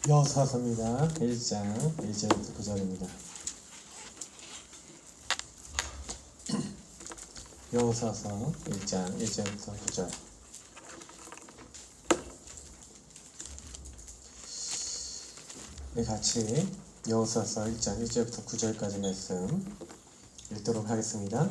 여호수아서입니다. 1장 1절부터 9절입니다. 여호수아서 1장 1절부터 9절. 네, 같이 여호수아서 1장 1절부터 9절까지 말씀 읽도록 하겠습니다.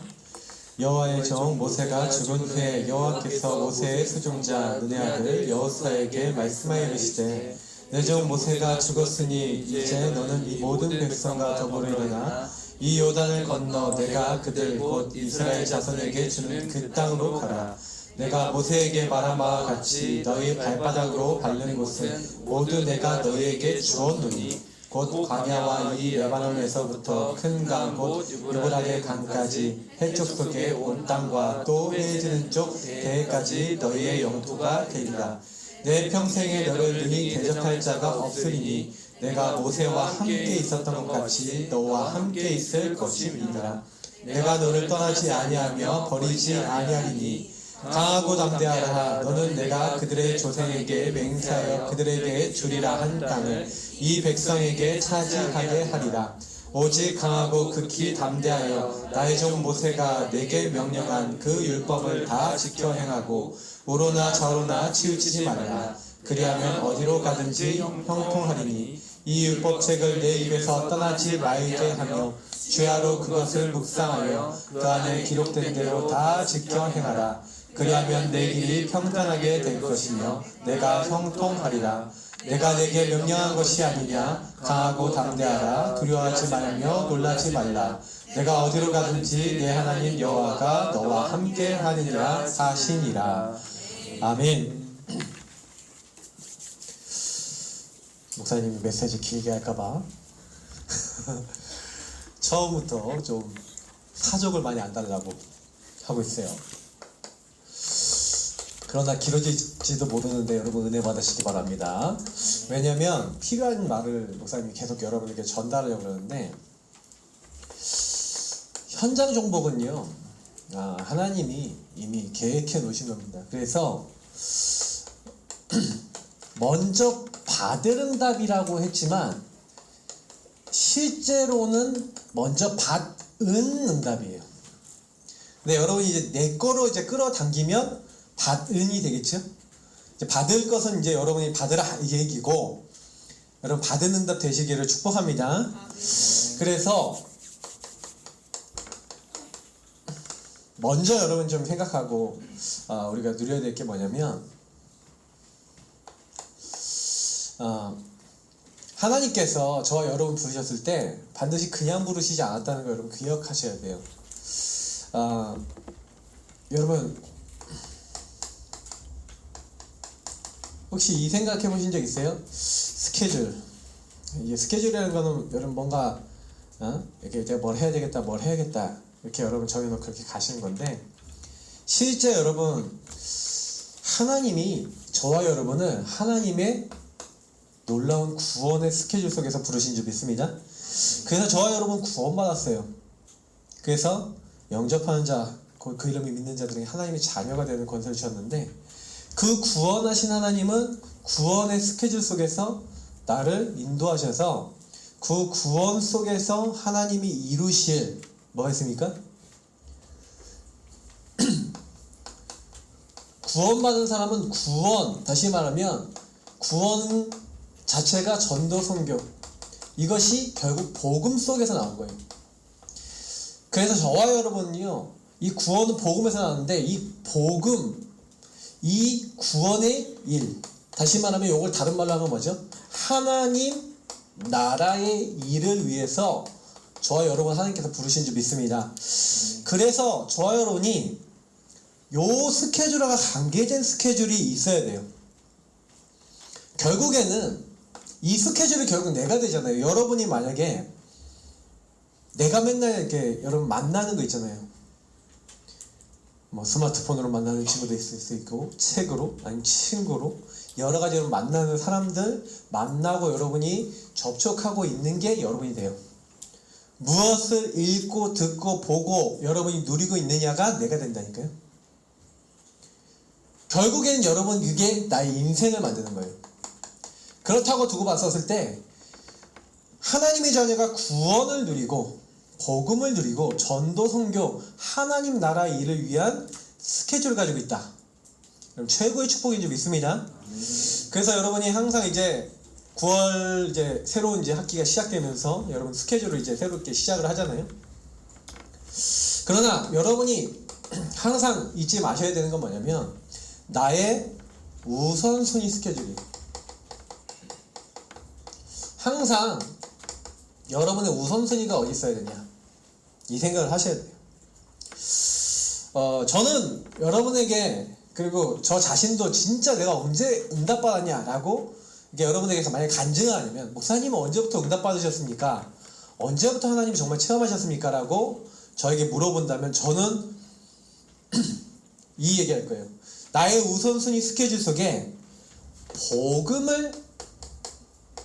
여호와의 종 모세가 죽은 후에 여호와께서 모세의 수종자 눈의 아들 여호수아에게 말씀하여 이르시되 내 종 모세가 죽었으니 이제 너는 이 모든 백성과 더불어 일어나 이 요단을 건너 내가 그들 곧 이스라엘 자손에게 주는 그 땅으로 가라. 내가 모세에게 말한 바와 같이 너희 발바닥으로 밟는 곳은 모두 내가 너희에게 주었노니 곧 광야와 이 레바논에서부터 큰 강 곧 유브라데 강까지 해쪽 속에 온 땅과 또 해지는 쪽 대해까지 너희의 영토가 되리라. 내 평생에 너를 능히 대적할 자가 없으리니 내가 모세와 함께 있었던 것 같이 너와 함께 있을 것임이니라. 내가 너를 떠나지 아니하며 버리지 아니하리니 강하고 담대하라. 너는 내가 그들의 조상에게 맹세하여 그들에게 주리라 한 땅을 이 백성에게 차지하게 하리라. 오직 강하고 극히 담대하여 나의 종 모세가 내게 명령한 그 율법을 다 지켜 행하고 우로나 좌로나 치우치지 말라. 그리하면 어디로 가든지 형통하리니 이 율법책을 내 입에서 떠나지 말게 하며 주야로 그것을 묵상하여 그 안에 기록된 대로 다 지켜 행하라. 그리하면 내 길이 평탄하게 될 것이며 내가 형통하리라. 내가 내게 명령한 것이 아니냐. 강하고 담대하라. 두려워하지 말며 놀라지 말라. 내가 어디로 가든지 내 하나님 여호와가 너와 함께 하느니라 하시니라. 아멘. 목사님이 메시지 길게 할까봐 처음부터 좀 사족을 많이 안 달라고 하고 있어요. 그러나 길어질지도 모르는데 여러분 은혜 받으시기 바랍니다. 왜냐면 필요한 말을 목사님이 계속 여러분에게 전달하려고 그러는데 현장 정복은요 하나님이 이미 계획해 놓으신 겁니다. 그래서 먼저 받을 응답이라고 했지만 실제로는 먼저 받은 응답이에요. 근데 여러분이 이제 내 거로 이제 끌어당기면 받은이 되겠죠? 이제 받을 것은 이제 여러분이 받으라 이 얘기고, 여러분 받은 응답 되시기를 축복합니다. 그래서 먼저 여러분 좀 생각하고 우리가 누려야 될 게 뭐냐면 하나님께서 저와 여러분 부르셨을 때 반드시 그냥 부르시지 않았다는 걸 여러분 기억하셔야 돼요. 여러분 혹시 이 생각해 보신 적 있어요? 스케줄. 이게 스케줄이라는 거는 여러분 뭔가 이렇게 내가 뭘 해야 되겠다 뭘 해야겠다 이렇게 여러분 정해놓고 그렇게 가시는 건데, 실제 여러분 하나님이 저와 여러분을 하나님의 놀라운 구원의 스케줄 속에서 부르신 줄 믿습니다. 그래서 저와 여러분 구원받았어요. 그래서 영접하는 자, 그 이름을 믿는 자들에게 하나님의 자녀가 되는 권세를 주셨는데, 그 구원하신 하나님은 구원의 스케줄 속에서 나를 인도하셔서 그 구원 속에서 하나님이 이루실 뭐가 있습니까? 구원받은 사람은 구원, 다시 말하면 구원 자체가 전도 선교, 이것이 결국 복음 속에서 나온 거예요. 그래서 저와 여러분은요, 이 구원은 복음에서 나왔는데 이 복음, 이 구원의 일, 다시 말하면 이걸 다른 말로 하면 뭐죠? 하나님 나라의 일을 위해서 저와 여러분 하나님께서 부르신 줄 믿습니다. 그래서 저와 여러분이 요 스케줄과 관계된 스케줄이 있어야 돼요. 결국에는 이 스케줄이 결국 내가 되잖아요. 여러분이 만약에 내가 맨날 이렇게 여러분 만나는 거 있잖아요. 뭐 스마트폰으로 만나는 친구도 있을 수 있고, 책으로, 아니면 친구로, 여러 가지 여러분 만나는 사람들 만나고 여러분이 접촉하고 있는 게 여러분이 돼요. 무엇을 읽고 듣고 보고 여러분이 누리고 있느냐가 내가 된다니까요. 결국에는 여러분 그게 나의 인생을 만드는 거예요. 그렇다고 두고 봤었을 때 하나님의 자녀가 구원을 누리고 복음을 누리고 전도 선교 하나님 나라의 일을 위한 스케줄을 가지고 있다. 그럼 최고의 축복인 줄 믿습니다. 그래서 여러분이 항상 이제 9월 이제 새로운 이제 학기가 시작되면서 여러분 스케줄을 이제 새롭게 시작을 하잖아요. 그러나 여러분이 항상 잊지 마셔야 되는 건 뭐냐면 나의 우선순위 스케줄이에요. 항상 여러분의 우선순위가 어디 있어야 되냐 이 생각을 하셔야 돼요. 저는 여러분에게 그리고 저 자신도 진짜 내가 언제 응답받았냐 라고 이게 여러분에게서 만약에 간증을 하려면 목사님은 언제부터 응답받으셨습니까? 언제부터 하나님 정말 체험하셨습니까? 라고 저에게 물어본다면 저는 이 얘기할 거예요. 나의 우선순위 스케줄 속에 복음을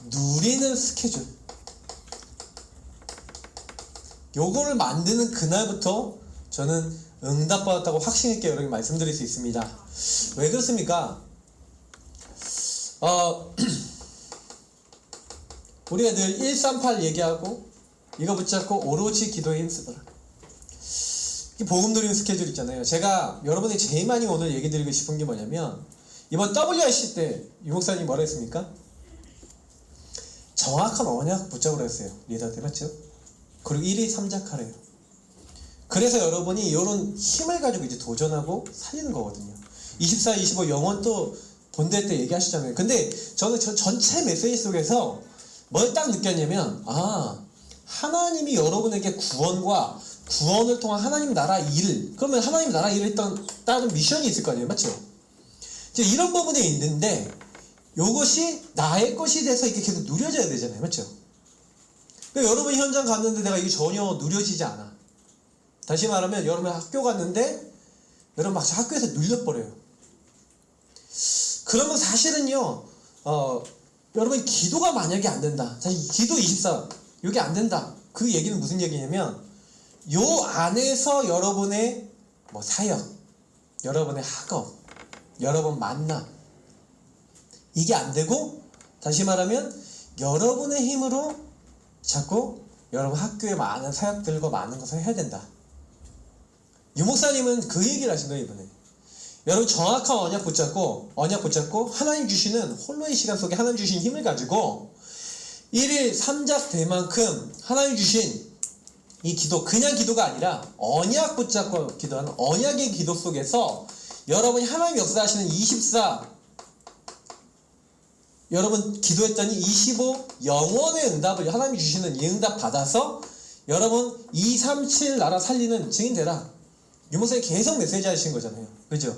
누리는 스케줄 요거를 만드는 그날부터 저는 응답받았다고 확신있게 여러분께 말씀드릴 수 있습니다. 왜 그렇습니까? 우리가 늘 138 얘기하고 이거 붙잡고 오로지 기도에 힘쓰더라. 복음 누리는 스케줄 있잖아요. 제가 여러분이 제일 많이 오늘 얘기 드리고 싶은 게 뭐냐면 이번 WRC 때 유목사님 뭐라 했습니까? 정확한 언약 붙잡으라 했어요. 리더한테 맞죠? 그리고 1위 3작하래요. 그래서 여러분이 이런 힘을 가지고 이제 도전하고 살리는 거거든요. 24, 25 영원 또 본대 때 얘기하시잖아요. 근데 저는 저 전체 메시지 속에서 뭘 딱 느꼈냐면 하나님이 여러분에게 구원과 구원을 통한 하나님 나라 일을 그러면 하나님 나라 일을 했던 다른 미션이 있을 거 아니에요. 맞죠? 이제 이런 부분에 있는데 요것이 나의 것이 돼서 이렇게 계속 누려져야 되잖아요. 맞죠? 그러니까 여러분 현장 갔는데 내가 이게 전혀 누려지지 않아. 다시 말하면 여러분 학교 갔는데 여러분 막 학교에서 눌려버려요. 그러면 사실은요 여러분 기도가 만약에 안 된다. 사실 기도 24 이게 안 된다. 그 얘기는 무슨 얘기냐면 요 안에서 여러분의 뭐 사역, 여러분의 학업, 여러분 만남 이게 안 되고 다시 말하면 여러분의 힘으로 자꾸 여러분 학교에 많은 사역들과 많은 것을 해야 된다. 유목사님은 그 얘기를 하신 거예요. 이번에 여러분 정확한 언약 붙잡고 하나님 주시는 홀로의 시간 속에 하나님 주신 힘을 가지고 1일 3작 될 만큼 하나님 주신 이 기도 그냥 기도가 아니라 언약 붙잡고 기도하는 언약의 기도 속에서 여러분이 하나님 역사하시는 24 여러분 기도했더니 25 영원의 응답을 하나님이 주시는 이 응답 받아서 여러분 237 나라 살리는 증인 되라. 유목사님 계속 메시지 하신 거잖아요. 그죠?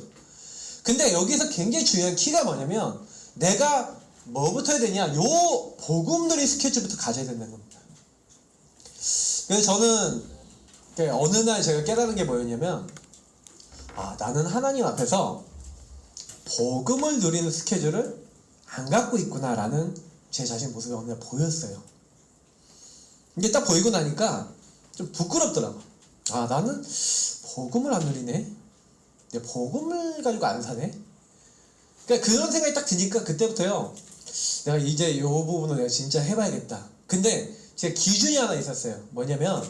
근데 여기서 굉장히 중요한 키가 뭐냐면 내가 뭐부터 해야 되냐? 요 복음들의 스케줄부터 가져야 된다는 겁니다. 그래서 저는 어느 날 제가 깨달은 게 뭐였냐면 나는 하나님 앞에서 복음을 누리는 스케줄을 안 갖고 있구나 라는 제 자신 모습이 어느 날 보였어요. 이게 딱 보이고 나니까 좀 부끄럽더라고. 나는 복음을 안 누리네. 내 복음을 가지고 안 사네. 그러니까 그런 생각이 딱 드니까 그때부터요 내가 이제 이 부분을 내가 진짜 해봐야겠다. 근데 제 기준이 하나 있었어요. 뭐냐면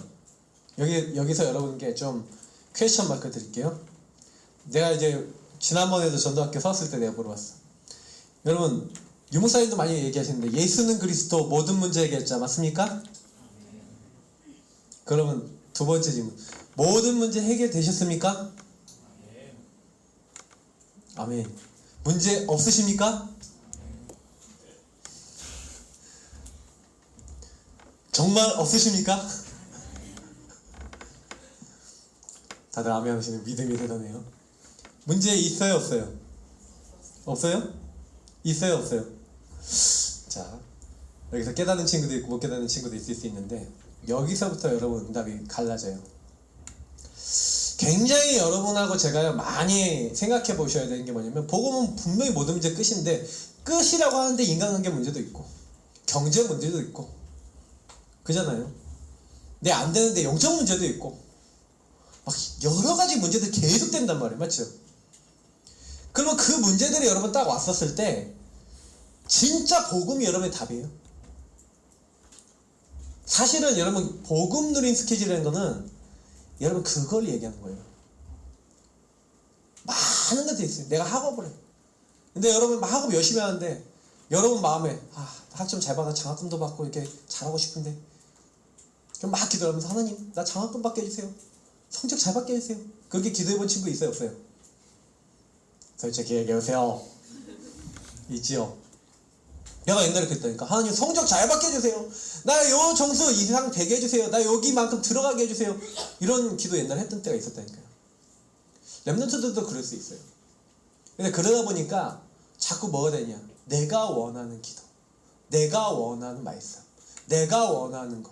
여기서 여러분께 좀 퀘스천 마크 드릴게요. 내가 이제 지난번에도 전도학교 섰을 때 내가 물어봤어. 여러분 유목사님도 많이 얘기하시는데 예수는 그리스도 모든 문제 해결자 맞습니까? 그러면 두 번째 질문 모든 문제 해결되셨습니까? 아멘. 문제 없으십니까? 정말 없으십니까? 다들 아멘 하시는 믿음이 대단해요. 문제 있어요 없어요? 없어요? 있어요 없어요? 자 여기서 깨닫는 친구도 있고 못 깨닫는 친구도 있을 수 있는데 여기서부터 여러분 응답이 갈라져요. 굉장히 여러분하고 제가 많이 생각해 보셔야 되는 게 뭐냐면 복음은 분명히 모든 문제 끝인데 끝이라고 하는데 인간관계 문제도 있고 경제 문제도 있고 그잖아요. 내 안 되는데 영적 문제도 있고 막 여러 가지 문제들이 계속 된단 말이에요. 맞죠? 그러면 그 문제들이 여러분 딱 왔었을 때 진짜 복음이 여러분의 답이에요. 사실은 여러분 복음 누린 스케줄이라는 거는 여러분 그걸 얘기하는 거예요. 많은 것들이 있어요. 내가 학업을 해. 근데 여러분 막 학업 열심히 하는데 여러분 마음에 학점 잘 받아 장학금도 받고 이렇게 잘하고 싶은데 그럼 막 기도하면서 하나님 나 장학금 받게 해주세요. 성적 잘 받게 해주세요. 그렇게 기도해본 친구 있어요 없어요? 솔직히 얘기하세요. 있지요? 내가 옛날에 그랬다니까. 하나님 성적 잘 받게 해주세요. 나 요 점수 이상 되게 해주세요. 나 여기만큼 들어가게 해주세요. 이런 기도 옛날에 했던 때가 있었다니까요. 랩런트들도 그럴 수 있어요. 근데 그러다 보니까 자꾸 뭐가 되냐, 내가 원하는 기도, 내가 원하는 말씀, 내가 원하는 거,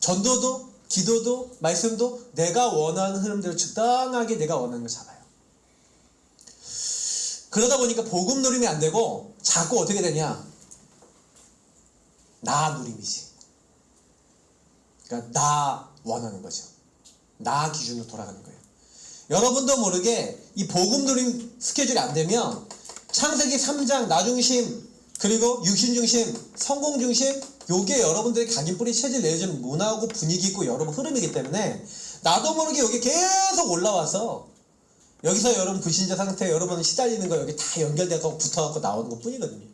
전도도 기도도 말씀도 내가 원하는 흐름대로 적당하게 내가 원하는 걸 잡아요. 그러다 보니까 복음 누림이 안 되고 자꾸 어떻게 되냐, 나 누림이지. 그러니까 나 원하는 거죠. 나 기준으로 돌아가는 거예요. 여러분도 모르게 이 복음 누림 스케줄이 안 되면 창세기 3장 나 중심 그리고 육신 중심 성공 중심 요게 여러분들의 각인뿌리 체질 내어주는 문화고 분위기 있고 여러분 흐름이기 때문에 나도 모르게 여기 계속 올라와서 여기서 여러분 불신자 상태 여러분 시달리는 거 여기 다 연결되고 붙어갖고 나오는 것 뿐이거든요.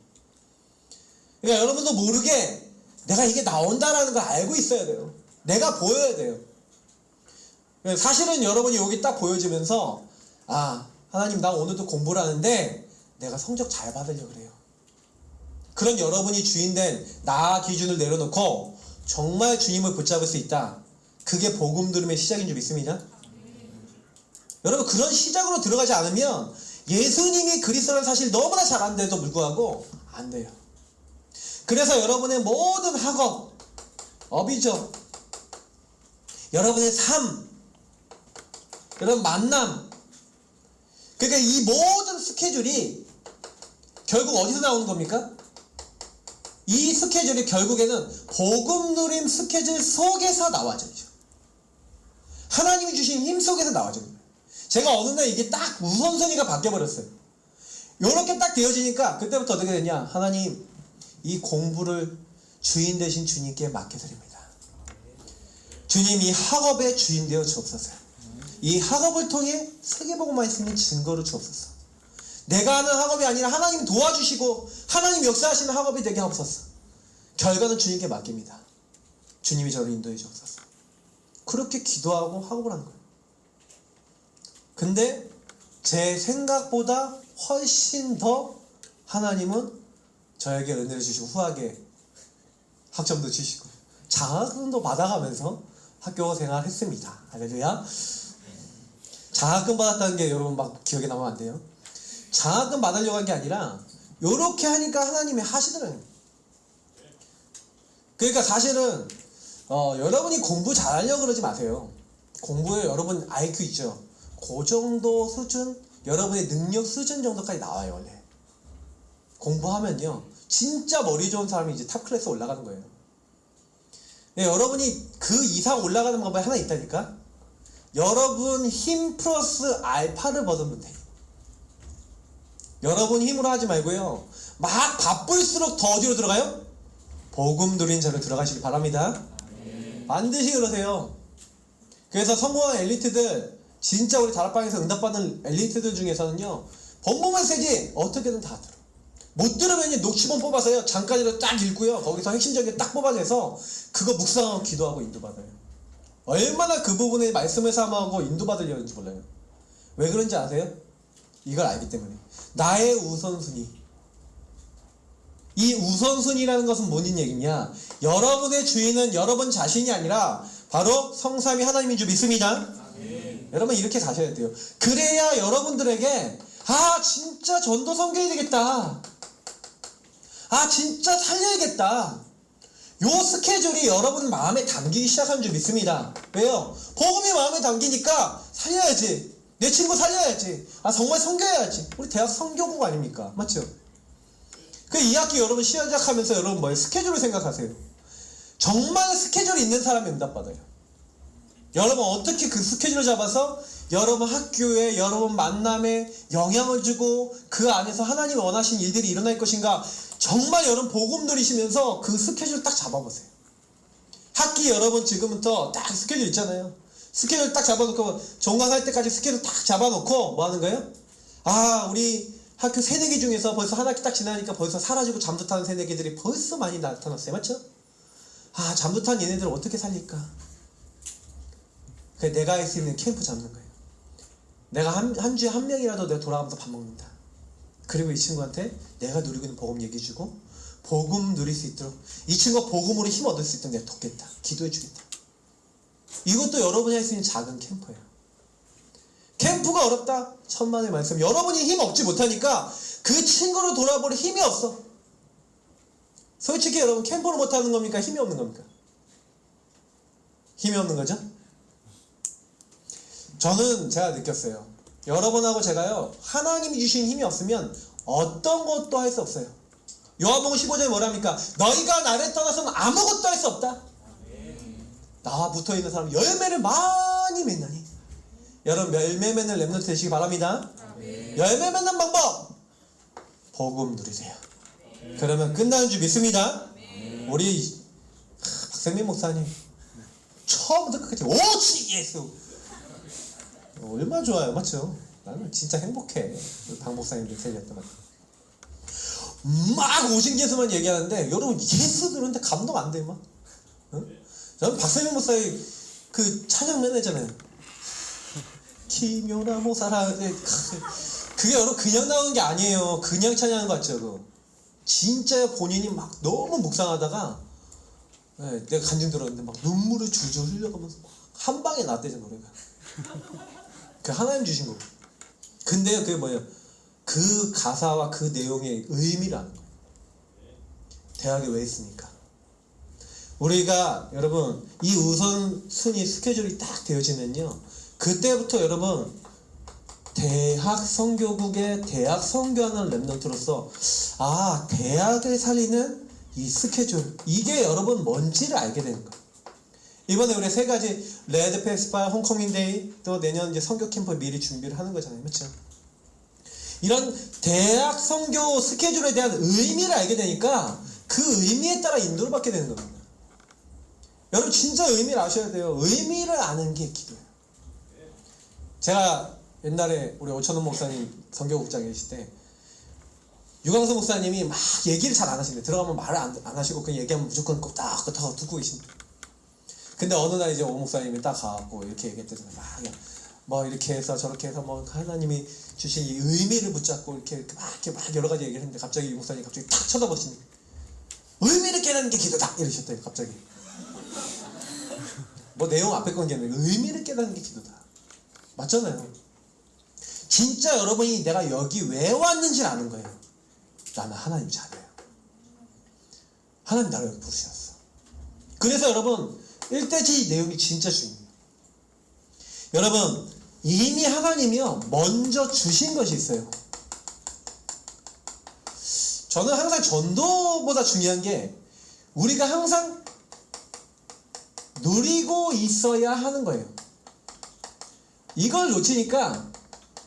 그러니까 여러분도 모르게 내가 이게 나온다라는 걸 알고 있어야 돼요. 내가 보여야 돼요. 사실은 여러분이 여기 딱 보여지면서 하나님 나 오늘도 공부를 하는데 내가 성적 잘 받으려고 그래요. 그런 여러분이 주인된 나 기준을 내려놓고 정말 주님을 붙잡을 수 있다. 그게 복음 들음의 시작인 줄 믿습니다. 여러분 그런 시작으로 들어가지 않으면 예수님이 그리스도라는 사실 너무나 잘 아는데도 불구하고 안 돼요. 그래서 여러분의 모든 학업, 업이죠. 여러분의 삶, 여러분 만남, 그러니까 이 모든 스케줄이 결국 어디서 나오는 겁니까? 이 스케줄이 결국에는 복음 누림 스케줄 속에서 나와져요. 하나님이 주신 힘 속에서 나와져요. 제가 어느 날 이게 딱 우선순위가 바뀌어버렸어요. 요렇게 딱 되어지니까 그때부터 어떻게 되냐, 하나님 이 공부를 주인 되신 주님께 맡겨드립니다. 주님 이 학업의 주인 되어 주옵소서. 이 학업을 통해 세계복음 말씀의 증거를 주옵소서. 내가 하는 학업이 아니라 하나님 도와주시고 하나님 역사하시는 학업이 되게 하옵소서. 결과는 주님께 맡깁니다. 주님이 저를 인도해 주옵소서. 그렇게 기도하고 학업을 하는 거예요. 근데 제 생각보다 훨씬 더 하나님은 저에게 은혜를 주시고 후하게 학점도 주시고 장학금도 받아가면서 학교 생활을 했습니다. 할렐루야. 장학금 받았다는 게 여러분 막 기억에 남으면 안 돼요. 장학금 받으려고 한 게 아니라 요렇게 하니까 하나님이 하시더라고요. 그러니까 사실은 여러분이 공부 잘하려고 그러지 마세요. 공부에 여러분 IQ 있죠. 그 정도 수준, 여러분의 능력 수준 정도까지 나와요. 원래 공부하면요 진짜 머리 좋은 사람이 이제 탑 클래스 올라가는 거예요. 네, 여러분이 그 이상 올라가는 방법이 하나 있다니까. 여러분 힘 플러스 알파를 버으면 돼요. 여러분 힘으로 하지 말고요 막 바쁠수록 더 어디로 들어가요? 복음 누린 자로 들어가시기 바랍니다. 반드시 그러세요. 그래서 성공한 엘리트들, 진짜 우리 다락방에서 응답받는 엘리트들 중에서는요 본문만 세지 어떻게든 다 들어. 못 들으면 녹취본 뽑아서요 잠깐이라도 딱 읽고요 거기서 핵심적인 딱 뽑아내서 그거 묵상하고 기도하고 인도받아요. 얼마나 그 부분에 말씀을 삼아하고 인도받으려는지 몰라요. 왜 그런지 아세요? 이걸 알기 때문에. 나의 우선순위. 이 우선순위라는 것은 뭔 얘기냐, 여러분의 주인은 여러분 자신이 아니라 바로 성삼위 하나님인 줄 믿습니다. 여러분 이렇게 가셔야 돼요. 그래야 여러분들에게 진짜 전도 섬겨야 되겠다, 진짜 살려야겠다, 요 스케줄이 여러분 마음에 담기기 시작한 줄 믿습니다. 왜요? 복음이 마음에 담기니까 살려야지, 내 친구 살려야지, 정말 섬겨야지. 우리 대학 선교국 아닙니까? 맞죠? 그 2학기 여러분 시작하면서 여러분 뭐예요? 스케줄을 생각하세요. 정말 스케줄이 있는 사람이 응답받아요. 여러분 어떻게 그 스케줄을 잡아서 여러분 학교에, 여러분 만남에 영향을 주고 그 안에서 하나님이 원하시는 일들이 일어날 것인가? 정말 여러분 복음 누리시면서 그 스케줄 딱 잡아보세요. 학기 여러분 지금부터 딱 스케줄 있잖아요. 스케줄 딱 잡아놓고 종강할 때까지 스케줄 딱 잡아놓고 뭐 하는 거예요? 아, 우리 학교 새내기 중에서 벌써 한 학기 딱 지나니까 벌써 사라지고 잠도 타는 새내기들이 벌써 많이 나타났어요. 맞죠? 아, 잠도 탄 얘네들을 어떻게 살릴까? 그래, 내가 할 수 있는 캠프 잡는 거예요. 내가 한 주에 한 명이라도 내가 돌아가면서 밥 먹는다. 그리고 이 친구한테 내가 누리고 있는 복음 얘기해주고 복음 누릴 수 있도록 이 친구가 복음으로 힘 얻을 수 있도록 내가 돕겠다. 기도해 주겠다. 이것도 여러분이 할 수 있는 작은 캠프예요. 캠프가 어렵다? 천만의 말씀. 여러분이 힘 얻지 못하니까 그 친구를 돌아볼 힘이 없어. 솔직히 여러분 캠프를 못하는 겁니까? 힘이 없는 겁니까? 힘이 없는 거죠? 저는 제가 느꼈어요. 여러분하고 제가요, 하나님이 주신 힘이 없으면 어떤 것도 할 수 없어요. 요한복음 15절에 뭐랍니까? 너희가 나를 떠나서는 아무것도 할 수 없다. 나와 붙어있는 사람 열매를 많이 맺나니. 여러분 열매 맺는 렘넌트 되시기 바랍니다. 열매 맺는 방법 복음 누리세요. 그러면 끝나는 줄 믿습니다. 우리 박세민 목사님 처음부터 끝까지 오직 예수 얼마나 좋아요. 맞죠? 나는 진짜 행복해. 박 목사님들 들렸던 것 막 오직 예수만 얘기하는데 여러분 예수 들었는데 감동 안 돼요. 막 저는 박세민 목사의 그 찬양 맨날 했잖아요. 기묘나 모사라. 그게 여러분 그냥 나오는 게 아니에요. 그냥 찬양하는 거 같죠? 그거. 진짜 본인이 막 너무 묵상하다가 네, 내가 간증 들었는데 막 눈물을 줄줄 흘려가면서 한 방에 났대죠 노래가. 그 하나님 주신 거. 근데요 그게 뭐예요? 그 가사와 그 내용의 의미를 아는 거예요. 대학에 왜 있습니까? 우리가 여러분 이 우선순위 스케줄이 딱 되어지면요 그때부터 여러분 대학 선교국의 대학 선교하는 렘넌트로서 아 대학을 살리는 이 스케줄 이게 여러분 뭔지를 알게 되는 거예요. 이번에 우리 세 가지 레드 페스티벌, 홈커밍 데이 또 내년 이제 선교 캠프 미리 준비를 하는 거잖아요. 그렇죠? 이런 대학 선교 스케줄에 대한 의미를 알게 되니까 그 의미에 따라 인도를 받게 되는 겁니다. 여러분 진짜 의미를 아셔야 돼요. 의미를 아는 게 기도예요. 제가 옛날에 우리 오천원 목사님 선교국장에 계실 때 유광수 목사님이 막 얘기를 잘 안 하시는데 들어가면 말을 안 하시고 그냥 얘기하면 무조건 끄떡끄떡 듣고 계십니다. 근데 어느 날 이제 오 목사님이 딱 가갖고 이렇게 얘기했더니 뭐 이렇게 해서 저렇게 해서 뭐 하나님이 주신 이 의미를 붙잡고 이렇게 막 여러 가지 얘기를 했는데 갑자기 이 목사님이 갑자기 탁 쳐다보시니 의미를 깨닫는 게 기도다 이러셨대요. 갑자기 뭐 내용 앞에 건 게 아니라 의미를 깨닫는 게 기도다. 맞잖아요. 진짜 여러분이 내가 여기 왜 왔는지 아는 거예요. 나는 하나님 자녀예요. 하나님 나를 여기 부르셨어. 그래서 여러분 1대지 내용이 진짜 중요해요. 여러분 이미 하나님이요 먼저 주신 것이 있어요. 저는 항상 전도보다 중요한 게 우리가 항상 누리고 있어야 하는 거예요. 이걸 놓치니까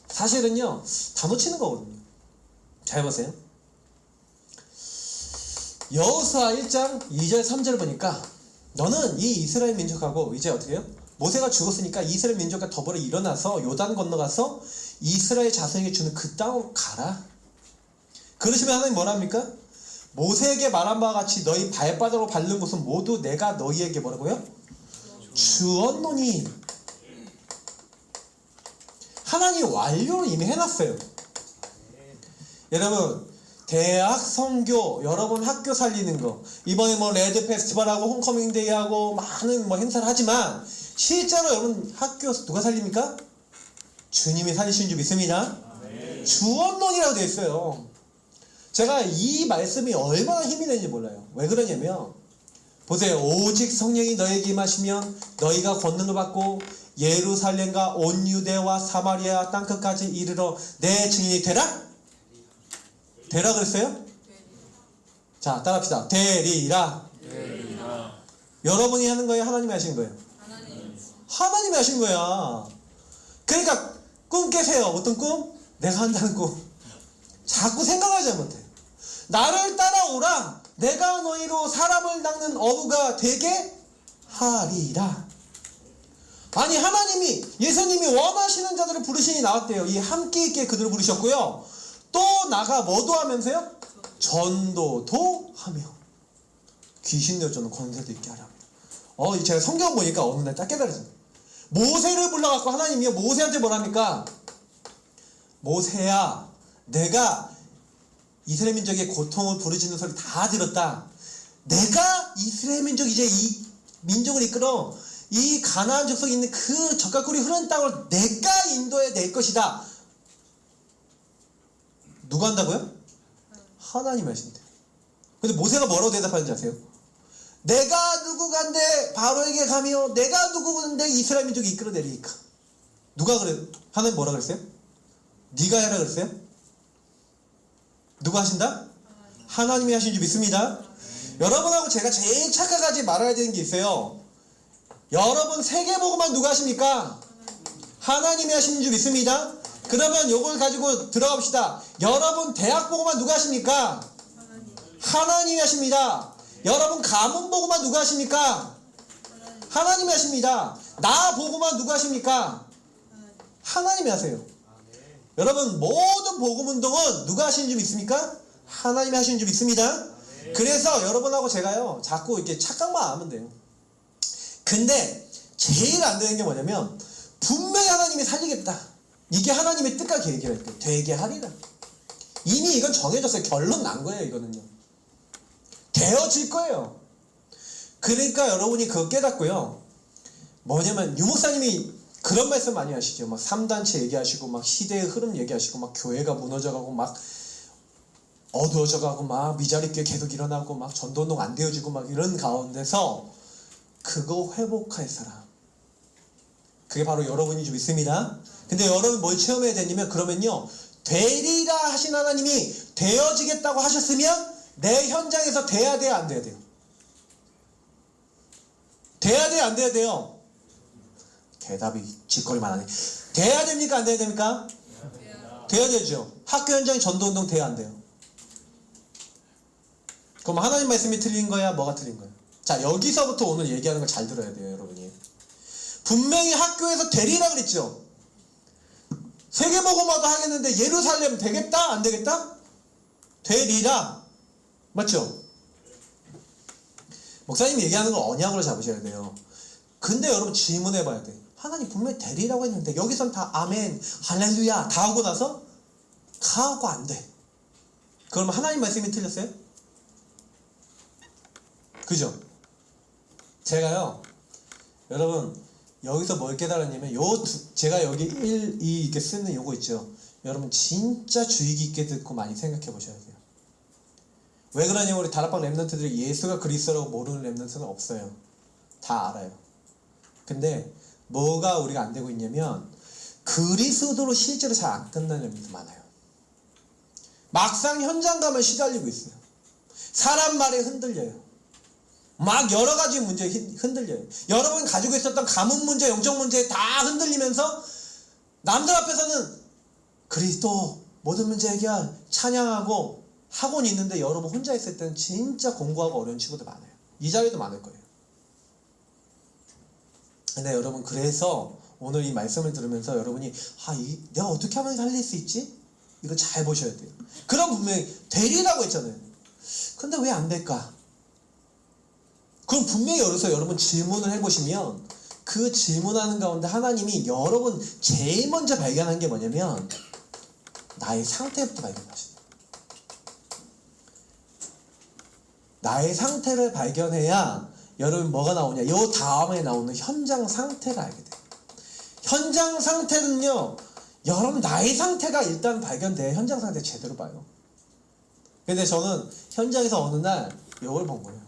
사실은요 다 놓치는 거거든요. 잘 보세요. 여호수아 1장 2절 3절 보니까 너는 이 이스라엘 민족하고 이제 어떻게 해요? 모세가 죽었으니까 이스라엘 민족과 더불어 일어나서 요단 건너가서 이스라엘 자손에게 주는 그 땅으로 가라. 그러시면 하나님 뭐라 합니까? 모세에게 말한 바와 같이 너희 발바닥으로 밟는 곳은 모두 내가 너희에게 뭐라고요? 주었노니. 하나님 완료를 이미 해놨어요. 여러분 대학 선교 여러분 학교 살리는 거 이번에 뭐 레드 페스티벌하고 홈커밍 데이하고 많은 뭐 행사를 하지만 실제로 여러분 학교에서 누가 살립니까? 주님이 살리시는 줄 믿습니다. 주언론이라고 되어 있어요. 제가 이 말씀이 얼마나 힘이 되는지 몰라요. 왜 그러냐면 보세요. 오직 성령이 너에게 임하시면 너희가 권능을 받고 예루살렘과 온 유대와 사마리아 땅끝까지 이르러 내 증인이 되라? 되라 그랬어요? 자 따라합시다. 되리라. 여러분이 하는 거예요? 하나님이 하신 거예요? 하나님이 하신 거야. 그러니까 꿈 깨세요. 어떤 꿈? 내가 한다는 꿈. 자꾸 생각하지 못해. 나를 따라오라. 내가 너희로 사람을 닦는 어부가 되게 하리라. 아니 하나님이 예수님이 원하시는 자들을 부르시니 나왔대요. 이 함께 있게 그들을 부르셨고요. 또 나가 뭐도 하면서요? 전도도 하며 귀신 내쫓는 권세도 있게 하라. 제가 성경 보니까 어느 날 딱 깨달았어요. 모세를 불러갖고 하나님이 모세한테 뭐랍니까? 모세야, 내가 이스라엘 민족의 고통을 부르짖는 소리 다 들었다. 내가 이스라엘 민족 이제 이 민족을 이끌어 이 가나안 족속에 있는 그 젓갈꿀이 흐르는 땅을 내가 인도해 낼 것이다. 누가 한다고요? 하나님이 하신대요. 근데 모세가 뭐라고 대답하는지 아세요? 내가 누구간데 바로에게 가며 내가 누구간데 이스라엘 민족이 이끌어내리니까. 누가 그래요? 하나님 뭐라 그랬어요? 네가 해라 그랬어요? 누가 하신다? 하나님이 하신 줄 믿습니다. 여러분하고 제가 제일 착각하지 말아야 되는 게 있어요. 여러분 세계복음만 누가 하십니까? 하나님이 하시는 줄 믿습니다. 그러면 요걸 가지고 들어갑시다. 여러분 대학복음만 누가 하십니까? 하나님이 하십니다. 여러분 가문복음만 누가 하십니까? 하나님이 하십니다. 나 복음만 누가 하십니까? 하나님이 하세요. 여러분 모든 복음운동은 누가 하시는 줄 믿습니까? 하나님이 하시는 줄 믿습니다. 그래서 여러분하고 제가요 자꾸 이렇게 착각만 하면 돼요. 근데 제일 안 되는 게 뭐냐면 분명히 하나님이 살리겠다. 이게 하나님의 뜻과 계획이랄까요. 되게 하리라. 이미 이건 정해졌어요. 결론 난 거예요. 이거는요. 되어질 거예요. 그러니까 여러분이 그거 깨닫고요. 뭐냐면 유목사님이 그런 말씀 많이 하시죠. 막 3단체 얘기하시고 막 시대의 흐름 얘기하시고 막 교회가 무너져가고 막 어두워져가고 막 미자립교회 계속 일어나고 막 전도운동 안 되어지고 막 이런 가운데서 그거 회복할 사람, 그게 바로 여러분인 줄 믿습니다. 근데 여러분 뭘 체험해야 되냐면 그러면요 되리라 하신 하나님이 되어지겠다고 하셨으면 내 현장에서 돼야 돼요 안 돼야 돼요? 돼야 돼요 안 돼야 돼요? 대답이 짓거리만 하네. 돼야 됩니까 안 돼야 됩니까? 돼야 되죠. 학교 현장에 전도운동 돼야 안 돼요? 그럼 하나님 말씀이 틀린 거야? 뭐가 틀린 거야? 자 여기서부터 오늘 얘기하는 걸 잘 들어야 돼요 여러분이. 분명히 학교에서 되리라 그랬죠. 세계복음화도 하겠는데 예루살렘 되겠다? 안 되겠다? 되리라. 맞죠? 목사님이 얘기하는 걸 언약으로 잡으셔야 돼요. 근데 여러분 질문해 봐야 돼. 하나님 분명히 되리라고 했는데 여기선 다 아멘 할렐루야 다 하고 나서 가고 안 돼. 그러면 하나님 말씀이 틀렸어요? 그죠? 제가요 여러분 여기서 뭘 깨달았냐면 제가 여기 1, 2 이렇게 쓰는 요거 있죠. 여러분 진짜 주의 깊게 듣고 많이 생각해 보셔야 돼요. 왜 그러냐면 우리 다락방 랩런트들이 예수가 그리스도라고 모르는 랩런트는 없어요. 다 알아요. 근데 뭐가 우리가 안 되고 있냐면 그리스도로 실제로 잘 안 끝나는 랩런트 많아요. 막상 현장 가면 시달리고 있어요. 사람 말에 흔들려요. 막 여러 가지 문제에 흔들려요. 여러분 가지고 있었던 가문 문제, 영적 문제에 다 흔들리면서 남들 앞에서는 그리스도 모든 문제 해결 찬양하고 하고는 있는데 여러분 혼자 있을 때는 진짜 공부하고 어려운 친구들 많아요. 이 자리도 많을 거예요. 근데 여러분 그래서 오늘 이 말씀을 들으면서 여러분이 내가 어떻게 하면 살릴 수 있지? 이거 잘 보셔야 돼요. 그럼 분명히 되리라고 했잖아요. 근데 왜 안 될까? 그럼 분명히 여러분 질문을 해보시면 그 질문하는 가운데 하나님이 여러분 제일 먼저 발견한 게 뭐냐면 나의 상태부터 발견하시다. 나의 상태를 발견해야 여러분 뭐가 나오냐? 요 다음에 나오는 현장 상태를 알게 돼요. 현장 상태는요 여러분 나의 상태가 일단 발견돼야 현장 상태 제대로 봐요. 근데 저는 현장에서 어느 날 요걸 본 거예요.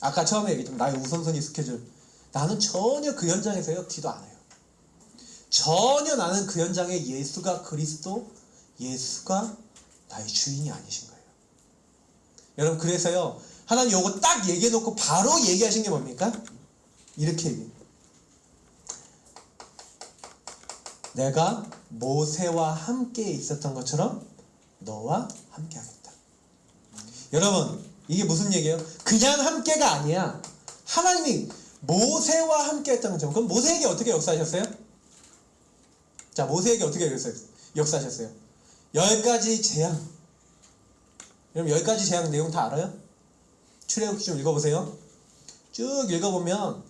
아까 처음에 얘기했지만 나의 우선순위 스케줄. 나는 전혀 그 현장에서요 티도 안 해요. 전혀 나는 그 현장에 예수가 그리스도, 예수가 나의 주인이 아니신 거예요. 여러분 그래서요 하나님 요거 딱 얘기해놓고 바로 얘기하신 게 뭡니까? 이렇게 얘기해요. 내가 모세와 함께 있었던 것처럼 너와 함께 하겠다. 여러분, 이게 무슨 얘기예요? 그냥 함께가 아니야. 하나님이 모세와 함께 했다는 거죠. 그럼 모세에게 어떻게 역사하셨어요? 자, 모세에게 어떻게 역사하셨어요? 10가지 재앙. 여러분, 10가지 재앙 내용 다 알아요? 출애굽기 좀 읽어보세요. 쭉 읽어보면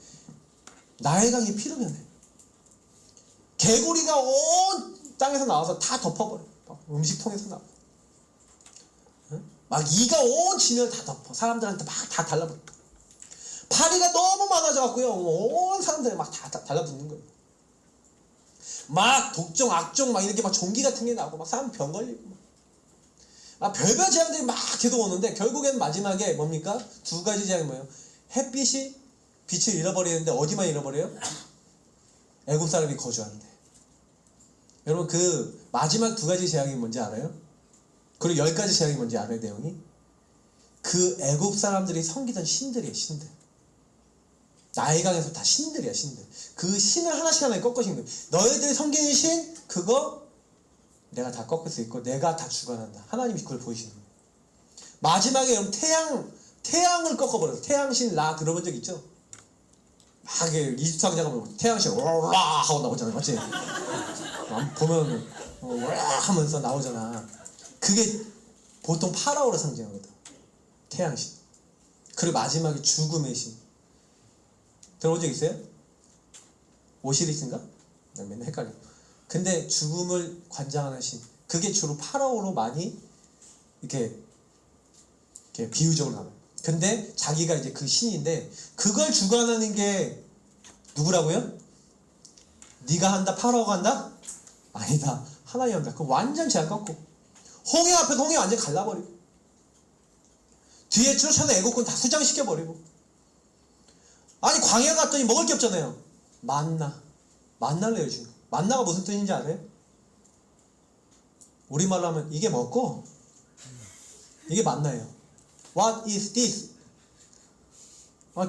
나일 강이 피로 변해. 개구리가 온 땅에서 나와서 다 덮어버려. 음식통에서 나와. 막 이가 온 지면을 다 덮어. 사람들한테 막 다 달라붙어. 파리가 너무 많아져갖고요, 온 사람들이 막 다 달라붙는 거예요. 막 독종, 악종, 막 이렇게 막 종기 같은 게 나오고, 막 사람 병 걸리고, 막 별별 재앙들이 막 계속 오는데, 결국엔 마지막에 뭡니까? 2가지 재앙이 뭐예요? 햇빛이 빛을 잃어버리는데 어디만 잃어버려요? 애굽 사람이 거주하는데. 여러분, 그 마지막 2가지 재앙이 뭔지 알아요? 그리고 10가지 재앙이 뭔지 알아요, 내용이? 그 애굽 사람들이 섬기던 신들이에요, 신들. 나일강에서 다 신들이야, 신들. 그 신을 하나씩 꺾으신 거예요. 너희들이 섬기는 신, 그거 내가 다 꺾을 수 있고 내가 다 주관한다. 하나님이 그걸 보이시는 거예요. 마지막에 여러분 태양을 꺾어버려요. 태양신 라 들어본 적 있죠? 막 24장가 보면 태양신 오라 하고 나오잖아요, 맞지? 보면 오라 하면서 나오잖아. 그게 보통 파라오를 상징하거든. 태양신. 그리고 마지막에 죽음의 신. 들어본 적 있어요? 오시리스인가? 난 맨날 헷갈려. 근데 죽음을 관장하는 신. 그게 주로 파라오로 많이 이렇게 비유적으로 나와요. 근데 자기가 이제 그 신인데, 그걸 주관하는 게 누구라고요? 네가 한다? 파라오가 한다? 아니다. 하나님 한다. 그럼 완전 제한 꺾고, 홍해 앞에서 홍해 완전 갈라버리고, 뒤에 쫓아서 애국군 다 수장시켜버리고. 아니, 광야 갔더니 먹을 게 없잖아요. 만나를 내주는 거예요. 만나가 무슨 뜻인지 아세요? 우리말로 하면 이게 먹고, 이게 만나예요. What is this?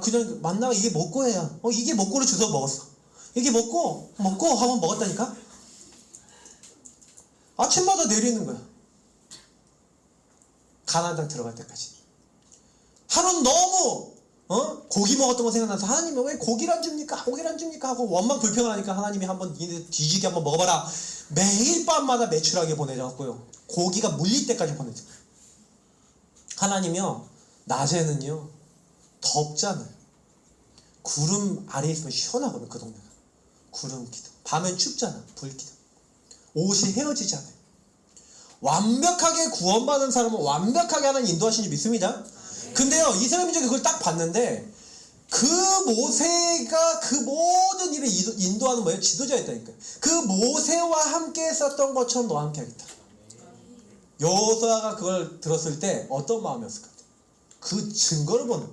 그냥 만나가 이게 먹고예요. 이게 먹고를 주워 먹었어. 이게 먹고 하고 먹었다니까? 아침마다 내리는 거야. 가나안 땅 들어갈 때까지. 하루는 너무 고기 먹었던 거 생각나서, 하나님이 왜 고기를 안 줍니까? 고기를 안 줍니까? 하고 원망 불평하니까 하나님이 한번 니네 뒤지게 한번 먹어봐라. 매일 밤마다 매출하게 보내줘갖고요, 고기가 물릴 때까지 보내줘요. 하나님이요, 낮에는요 덥잖아요. 구름 아래에 있으면 시원하거든, 그 동네가. 구름 기둥. 밤엔 춥잖아, 불 기둥. 옷이 헤어지잖아요. 완벽하게 구원받은 사람은 완벽하게 하나님 인도하시는지 믿습니다. 근데요, 이스라엘 민족이 그걸 딱 봤는데, 그 모세가 그 모든 일을 인도하는 뭐예요? 지도자였다니까요. 그 모세와 함께 했었던 것처럼 너와 함께 하겠다. 여호수아가 그걸 들었을 때 어떤 마음이었을 것 같아요? 그 증거를 보는,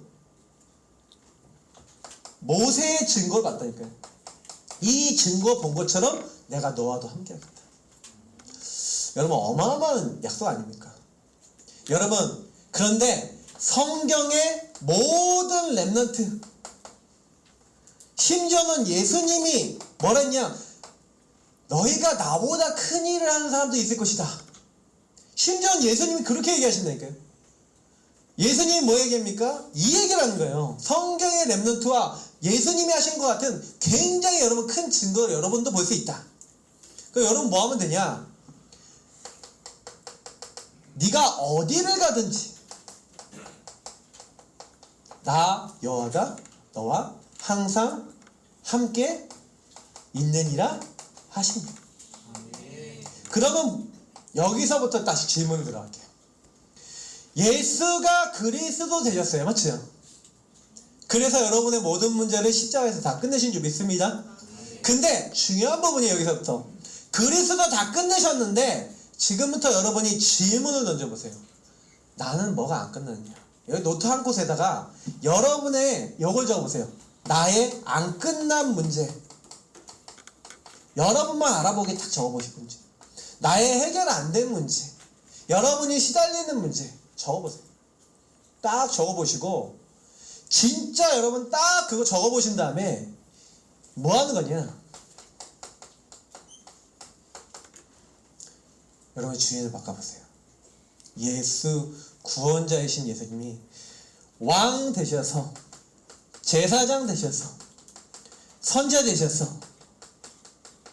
모세의 증거를 봤다니까요. 이 증거 본 것처럼 내가 너와도 함께 하겠다. 여러분, 어마어마한 약속 아닙니까? 여러분, 그런데 성경의 모든 렘넌트, 심지어는 예수님이 뭐라 했냐? 너희가 나보다 큰 일을 하는 사람도 있을 것이다. 심지어는 예수님이 그렇게 얘기하신다니까요. 예수님이 뭐 얘기합니까? 이 얘기를 하는 거예요. 성경의 렘넌트와 예수님이 하신 것 같은 굉장히 여러분 큰 증거를 여러분도 볼 수 있다. 그럼 여러분 뭐 하면 되냐? 네가 어디를 가든지 나 여호와가 너와 항상 함께 있느니라 하십니다. 그러면 여기서부터 다시 질문을 들어갈게요. 예수가 그리스도 되셨어요, 맞죠? 그래서 여러분의 모든 문제를 십자가에서 다 끝내신 줄 믿습니다. 근데 중요한 부분이 여기서부터, 그리스도 다 끝내셨는데 지금부터 여러분이 질문을 던져보세요. 나는 뭐가 안 끝났냐? 여기 노트 한 곳에다가 여러분의 이걸 적어보세요. 나의 안 끝난 문제. 여러분만 알아보게 딱 적어보실 문제. 나의 해결 안 된 문제. 여러분이 시달리는 문제 적어보세요. 딱 적어보시고, 진짜 여러분 딱 그거 적어보신 다음에 뭐 하는 거냐? 여러분 주인을 바꿔보세요. 예수 구원자이신 예수님이 왕 되셔서, 제사장 되셔서, 선자 되셔서,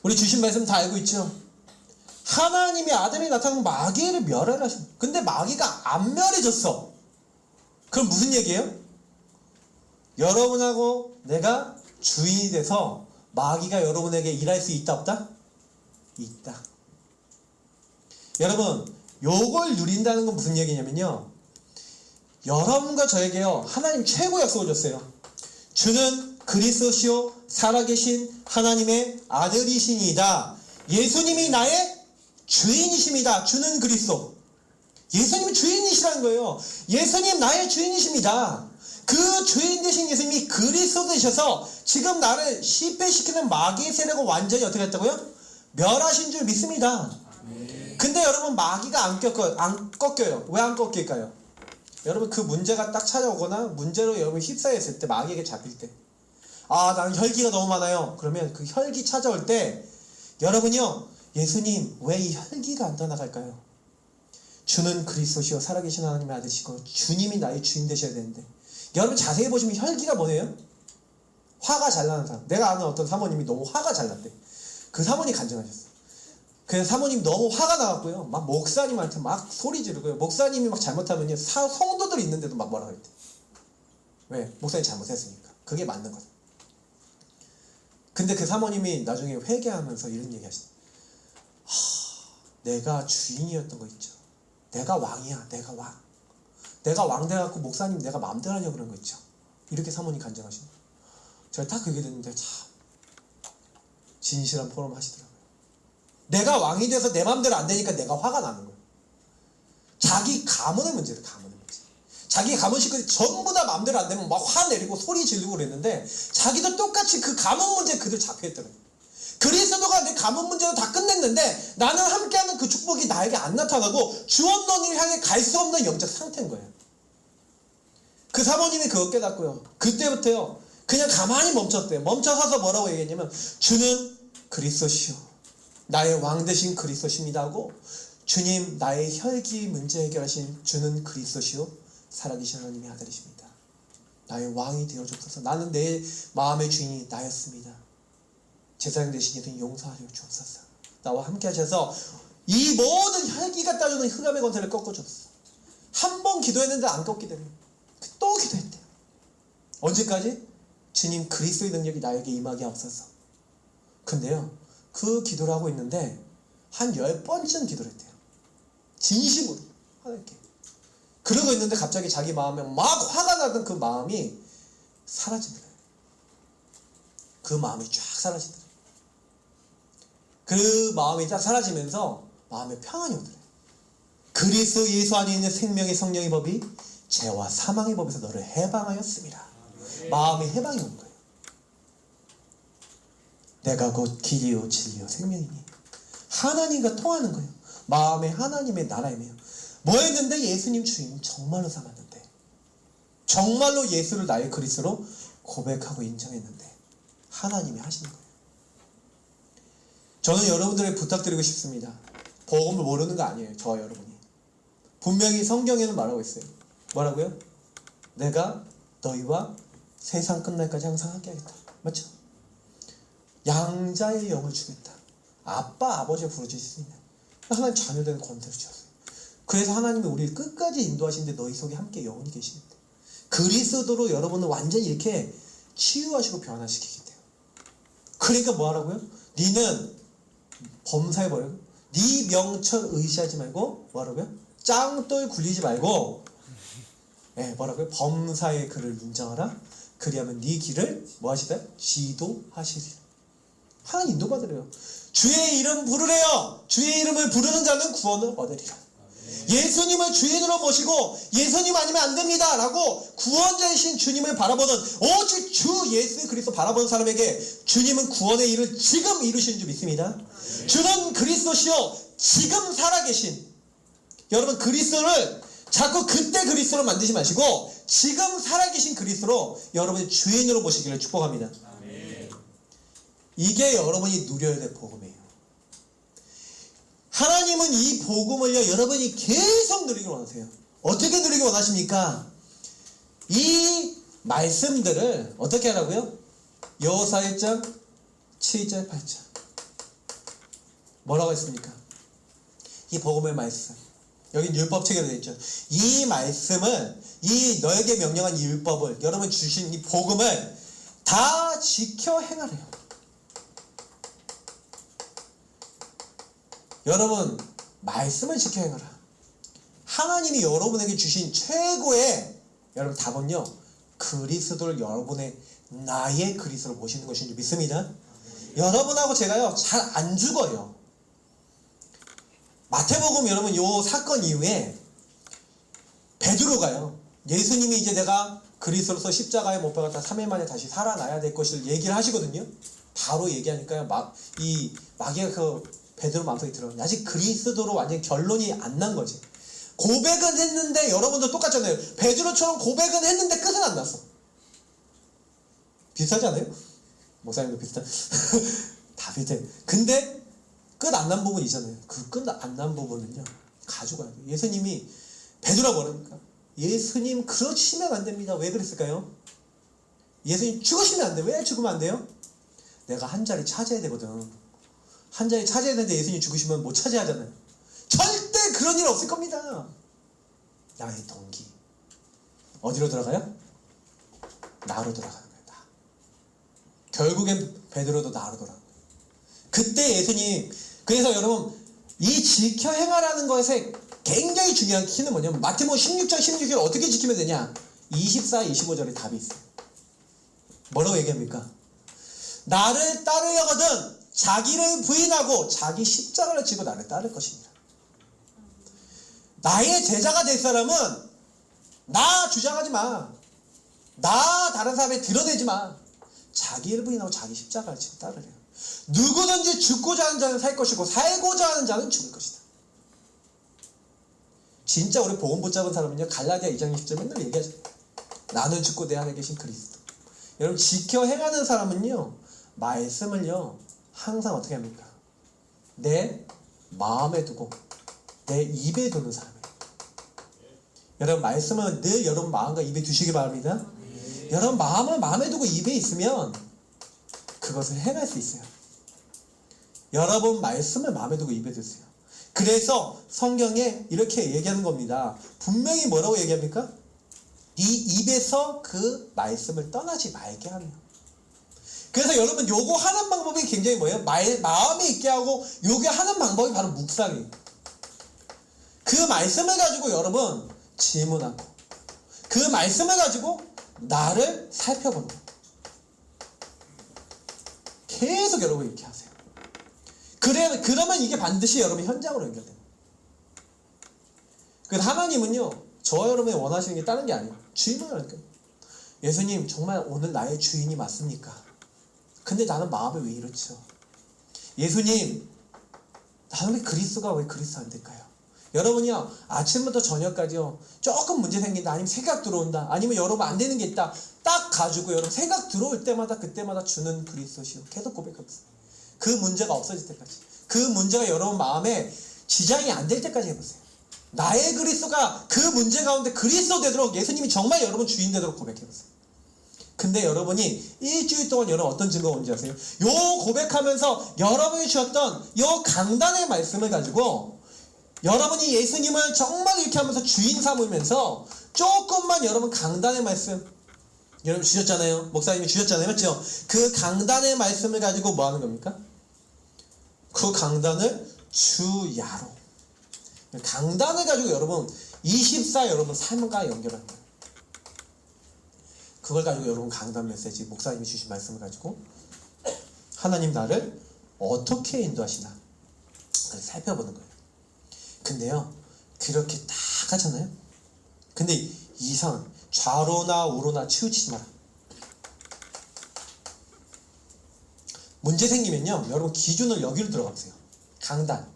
우리 주신 말씀 다 알고 있죠? 하나님의 아들이 나타나면 마귀를 멸하라 하신. 근데 마귀가 안 멸해졌어. 그럼 무슨 얘기예요? 여러분하고 내가 주인이 돼서 마귀가 여러분에게 일할 수 있다 없다? 있다. 여러분, 요걸 누린다는 건 무슨 얘기냐면요, 여러분과 저에게요 하나님 최고 약속을 줬어요. 주는 그리스도시요 살아계신 하나님의 아들이시니이다. 예수님이 나의 주인이십니다. 주는 그리스도. 예수님이 주인이시라는 거예요. 예수님 나의 주인이십니다. 그 주인 되신 예수님이 그리스도 되셔서 지금 나를 실패시키는 마귀의 세력을 완전히 어떻게 했다고요? 멸하신 줄 믿습니다. 근데 여러분, 마귀가 안 꺾여요. 왜 안 꺾일까요? 여러분, 그 문제가 딱 찾아오거나 문제로 여러분 휩싸였을 때, 마귀에게 잡힐 때, 아, 나는 혈기가 너무 많아요. 그러면 그 혈기 찾아올 때 여러분요, 예수님 왜 이 혈기가 안 떠나갈까요? 주는 그리스도시요 살아계신 하나님의 아들이시고 주님이 나의 주인 되셔야 되는데, 여러분 자세히 보시면 혈기가 뭐예요? 화가 잘 나는 사람. 내가 아는 어떤 사모님이 너무 화가 잘 났대. 그 사모님 간증하셨어. 그래서 사모님 너무 화가 나갔고요, 막 목사님한테 막 소리 지르고요, 목사님이 막 잘못하면요 성도들 있는데도 막 뭐라 그랬대. 왜? 목사님 잘못했으니까. 그게 맞는 거죠. 근데 그 사모님이 나중에 회개하면서 이런 얘기 하시대. 내가 주인이었던 거 있죠. 내가 왕이야. 내가 왕. 내가 왕 돼갖고 목사님 내가 마음대로 하려고 그런 거 있죠. 이렇게 사모님 간증하시는 거예요. 제가 딱 그게 됐는데 참 진실한 포럼 하시더라고요. 내가 왕이 돼서 내 마음대로 안 되니까 내가 화가 나는 거예요. 자기 가문의 문제예요. 가문의 문제. 자기 가문 식구들이 전부 다 마음대로 안 되면 막 화내리고 소리 지르고 그랬는데, 자기도 똑같이 그 가문 문제에 그들 잡혀있더라고요. 그리스도가 내 가문 문제도 다 끝냈는데 나는 함께하는 그 축복이 나에게 안 나타나고 주원론을 향해 갈 수 없는 영적 상태인 거예요. 그 사모님이 그거 깨닫고요, 그때부터요 그냥 가만히 멈췄대요. 멈춰서서 뭐라고 얘기했냐면, 주는 그리스도시요 나의 왕 되신 그리스도십니다 하고, 주님 나의 혈기 문제 해결하신 주는 그리스도시요 살아계신 하나님의 아들이십니다. 나의 왕이 되어주옵소서. 나는 내 마음의 주인이 나였습니다. 제사장 되신 예수님 용서하여 주옵소서. 나와 함께 하셔서 이 모든 혈기가 따르는 흑암의 권세를 꺾어주옵소서. 한 번 기도했는데 안 꺾이더래요. 또 기도했대요. 언제까지? 주님 그리스도의 능력이 나에게 임하게 하옵소서. 근데요, 그 기도를 하고 있는데 한 10번쯤 기도를 했대요. 진심으로 하나님께. 그러고 있는데 갑자기 자기 마음에 막 화가 나던 그 마음이 사라지더래요. 그 마음이 쫙 사라지더래요. 그 마음이 딱 사라지면서 마음에 평안이 오더래요. 그리스도 예수 안에 있는 생명의 성령의 법이 죄와 사망의 법에서 너를 해방하였습니다. 마음이 해방이 온 거예요. 내가 곧 길이요 진리요 생명이니. 하나님과 통하는 거예요. 마음에 하나님의 나라이며. 뭐 했는데? 예수님 주인 정말로 삼았는데, 정말로 예수를 나의 그리스도로 고백하고 인정했는데 하나님이 하시는 거예요. 저는 여러분들에게 부탁드리고 싶습니다. 복음을 모르는 거 아니에요. 저와 여러분이. 분명히 성경에는 말하고 있어요. 뭐라고요? 내가 너희와 세상 끝날까지 항상 함께 하겠다. 맞죠? 양자의 영을 주겠다. 아빠, 아버지가 부르실 수 있는 하나님 자녀되는 권세를 주셨어요. 그래서 하나님이 우리를 끝까지 인도하시는데 너희 속에 함께 영원히 계시는데, 그리스도로 여러분은 완전히 이렇게 치유하시고 변화시키게 돼요. 그러니까 뭐 하라고요? 니는 범사해버려요. 네 명철 의지하지 말고 뭐라고요? 짱돌 굴리지 말고, 뭐라고요? 범사의 그를 인정하라. 그리하면 네 길을 뭐 하시다? 지도하시리라. 하나님 인도받으래요. 주의 이름 부르래요. 주의 이름을 부르는 자는 구원을 얻으리라. 예수님을 주인으로 모시고 예수님 아니면 안 됩니다 라고 구원자이신 주님을 바라보는, 오직 주 예수 그리스도 바라보는 사람에게 주님은 구원의 일을 지금 이루시는 줄 믿습니다. 주는 그리스도시요 지금 살아계신, 여러분 그리스도를 자꾸 그때 그리스도로 만드지 마시고 지금 살아계신 그리스도로 여러분의 주인으로 모시기를 축복합니다. 이게 여러분이 누려야 될 복음이에요. 하나님은 이 복음을요, 여러분이 계속 누리기 원하세요. 어떻게 누리기 원하십니까? 이 말씀들을 어떻게 하라고요? 여호수아 1장 7절 8절 뭐라고 했습니까? 이 복음의 말씀, 여기 율법책에 되어 있죠. 이 말씀을, 이 너에게 명령한 이 율법을, 여러분 주신 이 복음을 다 지켜 행하래요. 여러분 말씀을 지켜 행하라. 하나님이 여러분에게 주신 최고의 여러분 답은요, 그리스도를 여러분의 나의 그리스도로 모시는 것인 줄 믿습니다. 여러분하고 제가요 잘 안 죽어요. 마태복음 여러분 요 사건 이후에 베드로가요, 예수님이 이제 내가 그리스도로서 십자가에 못 박았다 3일 만에 다시 살아나야 될 것을 얘기를 하시거든요. 바로 얘기하니까요 마귀가 그 베드로 마음속에 들어요. 아직 그리스도로 완전 결론이 안 난 거지. 고백은 했는데, 여러분도 똑같잖아요. 베드로처럼 고백은 했는데 끝은 안 났어. 비슷하지 않아요? 목사님도 비슷한. 다 비슷해. 근데 끝 안 난 부분이 있잖아요. 그 끝 안 난 부분은요 가지고 가야 돼요. 예수님이 베드로가 뭐랍니까? 예수님 그러시면 안 됩니다. 왜 그랬을까요? 예수님 죽으시면 안 돼. 왜 죽으면 안 돼요? 내가 한 자리 차지해야 되거든. 한 자리 차지해야 되는데 예수님 죽으시면 못 차지하잖아요. 절대 그런 일 없을 겁니다. 나의 동기 어디로 들어가요? 나로 들어가는 거예요. 나. 결국엔 베드로도 나로 돌아가는 거예요. 그때 예수님, 그래서 여러분 이 지켜 행하라는 것에 굉장히 중요한 키는 뭐냐면, 마태복음 16장 16절 어떻게 지키면 되냐? 24, 25절에 답이 있어요. 뭐라고 얘기합니까? 나를 따르려거든 자기를 부인하고 자기 십자가를 지고 나를 따를 것이니라. 나의 제자가 될 사람은 나 주장하지 마. 나 다른 사람에 드러내지 마. 자기를 부인하고 자기 십자가를 지고 따르래요. 누구든지 죽고자 하는 자는 살 것이고 살고자 하는 자는 죽을 것이다. 진짜 우리 복음 붙잡은 사람은요, 갈라디아 2장 20절 맨날 얘기하죠. 나는 죽고 내 안에 계신 그리스도. 여러분 지켜 행하는 사람은요, 말씀을요 항상 어떻게 합니까? 내 마음에 두고 내 입에 두는 사람이에요. 여러분 말씀은 늘 여러분 마음과 입에 두시기 바랍니다. 여러분 마음을 마음에 두고 입에 있으면 그것을 행할 수 있어요. 여러분 말씀을 마음에 두고 입에 두세요. 그래서 성경에 이렇게 얘기하는 겁니다. 분명히 뭐라고 얘기합니까? 네 입에서 그 말씀을 떠나지 말게 하며. 그래서 여러분 요거 하는 방법이 굉장히 뭐예요? 마음에 있게 하고 요게 하는 방법이 바로 묵상이에요. 그 말씀을 가지고 여러분 질문하고, 그 말씀을 가지고 나를 살펴보는 거예요. 계속 여러분 이렇게 하세요. 그러면 이게 반드시 여러분 현장으로 연결돼요. 그래서 하나님은요, 저와 여러분이 원하시는 게 다른 게 아니에요. 주인을 하니까. 예수님 정말 오늘 나의 주인이 맞습니까? 근데 나는 마음이 왜 이렇죠? 예수님 나는 왜 그리스도가 왜 그리스도 안 될까요? 여러분이요 아침부터 저녁까지요 조금 문제 생긴다, 아니면 생각 들어온다, 아니면 여러분 안 되는 게 있다, 딱 가지고 여러분 생각 들어올 때마다 그때마다 주는 그리스도시요 계속 고백하고 있어요. 그 문제가 없어질 때까지, 그 문제가 여러분 마음에 지장이 안 될 때까지 해보세요. 나의 그리스도가 그 문제 가운데 그리스도 되도록 예수님이 정말 여러분 주인 되도록 고백해보세요. 근데 여러분이 일주일 동안 여러분 어떤 증거가 온지 아세요? 요 고백하면서 여러분이 주었던 요 강단의 말씀을 가지고 여러분이 예수님을 정말 이렇게 하면서 주인 삼으면서 조금만 여러분 강단의 말씀 여러분 주셨잖아요. 목사님이 주셨잖아요. 맞죠? 그 강단의 말씀을 가지고 뭐 하는 겁니까? 그 강단을 주야로, 강단을 가지고 여러분 24 여러분 삶과 연결하는 거예요. 그걸 가지고 여러분 강단 메시지, 목사님이 주신 말씀을 가지고 하나님 나를 어떻게 인도하시나 그걸 살펴보는 거예요. 근데요 그렇게 딱 하잖아요. 근데 이상 좌로나 우로나 치우치지 마라. 문제 생기면요 여러분 기준을 여기로 들어가 보세요. 강단.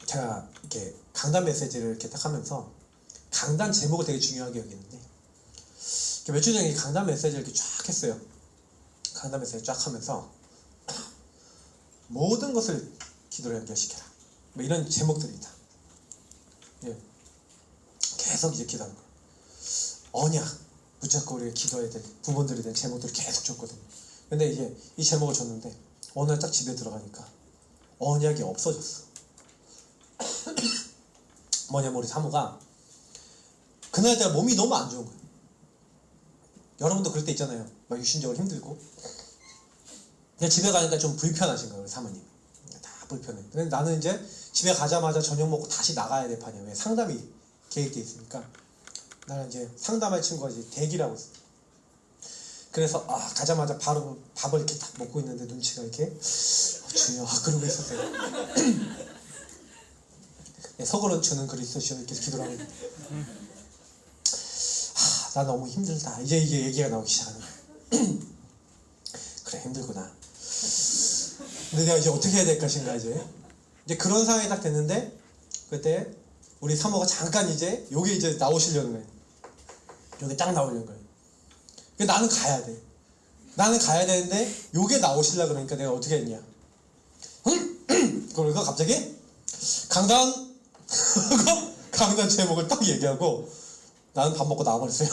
제가 이렇게 강단 메시지를 이렇게 딱 하면서 강단 제목을 되게 중요하게 여기는데, 며칠 전에 강단 메시지를 이렇게 쫙 했어요. 강단 메시지 쫙 하면서 모든 것을 기도로 연결시켜라. 뭐 이런 제목들이 있다. 예. 계속 이제 기도하는 거예요. 언약, 무조건 우리가 기도해야 될 부분들에 대한 제목들을 계속 줬거든요. 근데 이제 이 제목을 줬는데 어느 날 딱 집에 들어가니까 언약이 없어졌어. 뭐냐면 우리 사모가 그날따라 몸이 너무 안 좋은 거예요. 여러분도 그럴 때 있잖아요. 막 육신적으로 힘들고. 근데 집에 가니까 좀 불편하신 거예요, 우리 사모님. 다 불편해. 근데 나는 이제 집에 가자마자 저녁 먹고 다시 나가야 될 판이야. 왜? 상담이 계획돼 있으니까. 나는 이제 상담할 친구가 이제 대기라고 있어. 그래서 가자마자 바로 밥을 이렇게 딱 먹고 있는데 눈치가 이렇게 주여 그러고 있었어요. 네, 서거는 주는 그리스도시여 이렇게 기도를 하고 있는데 나 너무 힘들다. 이제 이게 얘기가 나오기 시작하는 거야. 그래 힘들구나. 근데 내가 이제 어떻게 해야 될 것인가 이제 그런 상황이 딱 됐는데 그때 우리 사모가 잠깐 이제 요게 이제 나오시려는 거예요. 요게 딱 나오려는 거예요. 나는 가야 돼. 나는 가야 되는데 요게 나오시려 그러니까 내가 어떻게 했냐. 그러니까 갑자기 강단 강단 제목을 딱 얘기하고 나는 밥 먹고 나와버렸어요.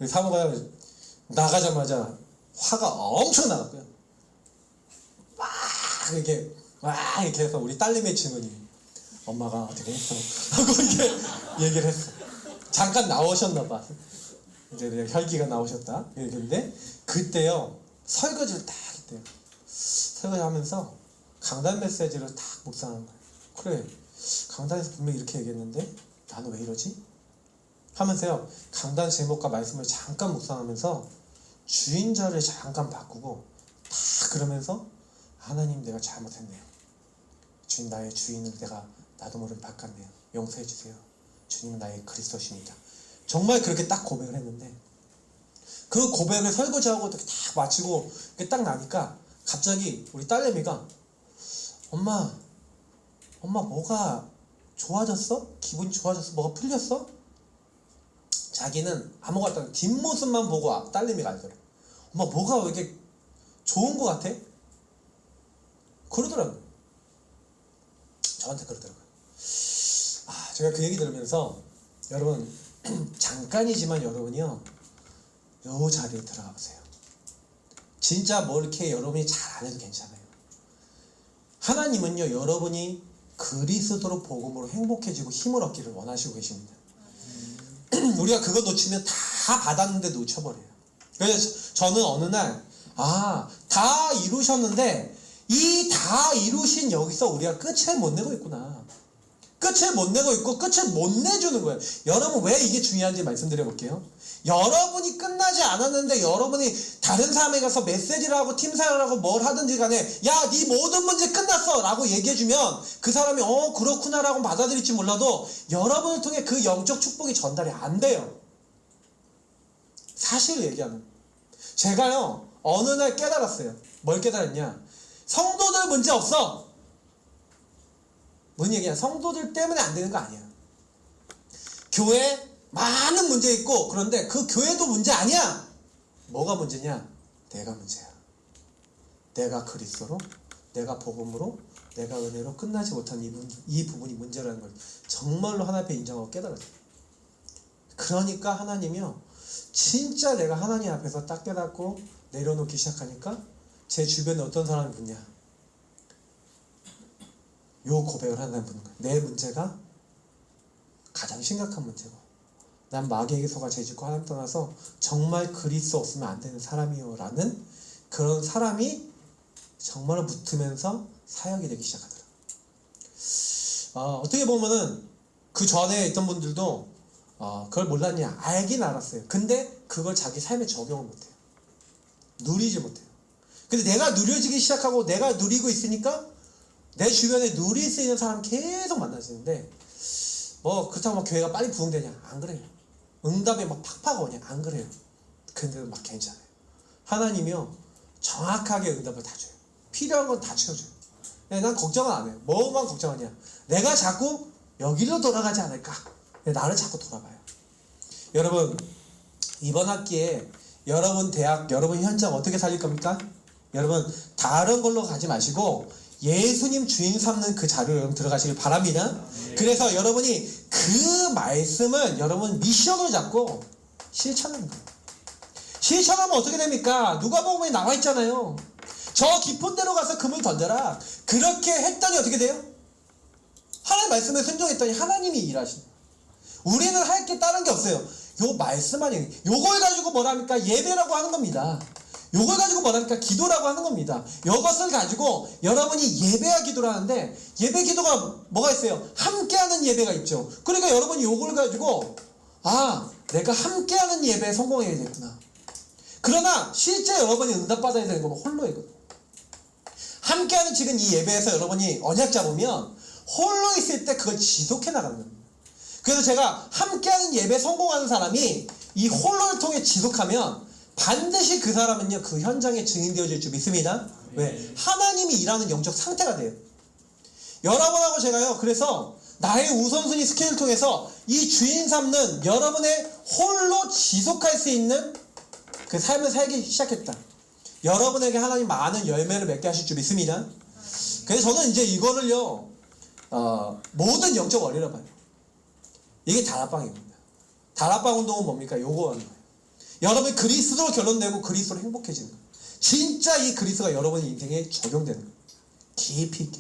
사모가 나가자마자 화가 엄청 나갔고요. 막 이렇게 해서 우리 딸내미 친구니 엄마가 어떻게 했어? 하고 이렇게 얘기를 했어. 잠깐 나오셨나봐. 이제 혈기가 나오셨다. 근데 그때요 설거지를 딱 했대요. 설거지 하면서 강단 메시지를 딱 묵상한 거예요. 그래 강단에서 분명히 이렇게 얘기했는데 나는 왜 이러지? 하면서요 강단 제목과 말씀을 잠깐 묵상하면서 주인자를 잠깐 바꾸고 다 그러면서 하나님 내가 잘못했네요. 주님 나의 주인을 내가 나도 모르게 바꿨네요. 용서해 주세요. 주님은 나의 그리스도십니다. 정말 그렇게 딱 고백을 했는데 그 고백을 설거지하고 딱 마치고 딱 나니까 갑자기 우리 딸내미가 엄마 뭐가 좋아졌어? 기분이 좋아졌어? 뭐가 풀렸어? 자기는 아무것도 안 뒷모습만 보고 딸내미가 알더래. 엄마 뭐가 왜 이렇게 좋은 것 같아? 그러더라고요. 저한테 그러더라고요. 제가 그 얘기 들으면서 여러분 잠깐이지만 여러분이요 요 자리에 들어가 보세요. 진짜 뭐 이렇게 여러분이 잘 안 해도 괜찮아요. 하나님은요 여러분이 그리스도로 복음으로 행복해지고 힘을 얻기를 원하시고 계십니다. 우리가 그거 놓치면 다 받았는데 놓쳐버려요. 그래서 저는 어느 날 다 이루셨는데 이 다 이루신 여기서 우리가 끝을 못 내고 있구나. 끝을 못 내고 있고 끝을 못 내주는 거예요. 여러분 왜 이게 중요한지 말씀드려 볼게요. 여러분이 끝나지 않았는데 여러분이 다른 사람에 가서 메시지를 하고 팀사를 하고 뭘 하든지 간에 야 네 모든 문제 끝났어 라고 얘기해주면 그 사람이 그렇구나 라고 받아들일지 몰라도 여러분을 통해 그 영적 축복이 전달이 안 돼요. 사실을 얘기하는. 제가요 어느 날 깨달았어요. 뭘 깨달았냐. 성도들 문제 없어. 뭔 얘기야. 성도들 때문에 안 되는 거 아니야. 교회 많은 문제 있고 그런데 그 교회도 문제 아니야. 뭐가 문제냐. 내가 문제야. 내가 그리스도로 내가 복음으로 내가 은혜로 끝나지 못한 이 부분이 문제라는 걸 정말로 하나님 앞에 인정하고 깨달았어요. 그러니까 하나님이요 진짜 내가 하나님 앞에서 딱 깨닫고 내려놓기 시작하니까 제 주변에 어떤 사람이 묻냐. 요 고백을 하나님 묻는 거예요. 내 문제가 가장 심각한 문제고 난 마귀에게 속아 죄짓고 하나님 떠나서 정말 그리스도 없으면 안 되는 사람이요 라는 그런 사람이 정말로 붙으면서 사역이 되기 시작하더라고요. 어떻게 보면은 그 전에 있던 분들도 그걸 몰랐냐. 알긴 알았어요. 근데 그걸 자기 삶에 적용을 못해요. 누리지 못해요. 근데 내가 누려지기 시작하고 내가 누리고 있으니까 내 주변에 누릴 수 있는 사람 계속 만나시는데 그렇다고 막 교회가 빨리 부흥되냐? 안 그래요. 응답이 막 팍팍 오냐? 안 그래요. 근데 막 괜찮아요. 하나님이요 정확하게 응답을 다 줘요. 필요한 건 다 채워줘요. 난 걱정은 안 해요. 뭐만 걱정하냐? 내가 자꾸 여기로 돌아가지 않을까? 나를 자꾸 돌아봐요. 여러분 이번 학기에 여러분 대학, 여러분 현장 어떻게 살릴 겁니까? 여러분 다른 걸로 가지 마시고 예수님 주인 삼는 그 자리로 여러분 들어가시길 바랍니다. 그래서 여러분이 그 말씀을 여러분 미션으로 잡고 실천하는 거예요. 실천하면 어떻게 됩니까? 누가복음에 나와 있잖아요. 저 깊은 데로 가서 금을 던져라. 그렇게 했더니 어떻게 돼요? 하나님 말씀에 순종했더니 하나님이 일하시는 거예요. 우리는 할 게 다른 게 없어요. 요 말씀만이, 요걸 가지고 뭐랍니까? 예배라고 하는 겁니다. 요걸 가지고 뭐랍니까? 기도라고 하는 겁니다. 요것을 가지고 여러분이 예배와 기도를 하는데, 예배 기도가 뭐가 있어요? 함께하는 예배가 있죠. 그러니까 여러분이 요걸 가지고 아, 내가 함께하는 예배에 성공해야 되구나. 그러나 실제 여러분이 응답받아야 되는 건 홀로이거든요. 함께하는 지금 이 예배에서 여러분이 언약 잡으면 홀로 있을 때 그걸 지속해 나가는 겁니다. 그래서 제가 함께하는 예배 성공하는 사람이 이 홀로를 통해 지속하면 반드시 그 사람은요 그 현장에 증인되어질 줄 믿습니다. 왜? 하나님이 일하는 영적 상태가 돼요. 여러분하고 제가요 그래서 나의 우선순위 스케일을 통해서 이 주인 삼는 여러분의 홀로 지속할 수 있는 그 삶을 살기 시작했다. 여러분에게 하나님 많은 열매를 맺게 하실 줄 믿습니다. 그래서 저는 이제 이거를요 모든 영적 원리라 봐요. 이게 다락방입니다. 다락방 운동은 뭡니까? 요거 하는 거예요. 여러분이 그리스도로 결론내고 그리스도로 행복해지는 거예요. 진짜 이 그리스도가 여러분의 인생에 적용되는 거예요. 깊이 있게.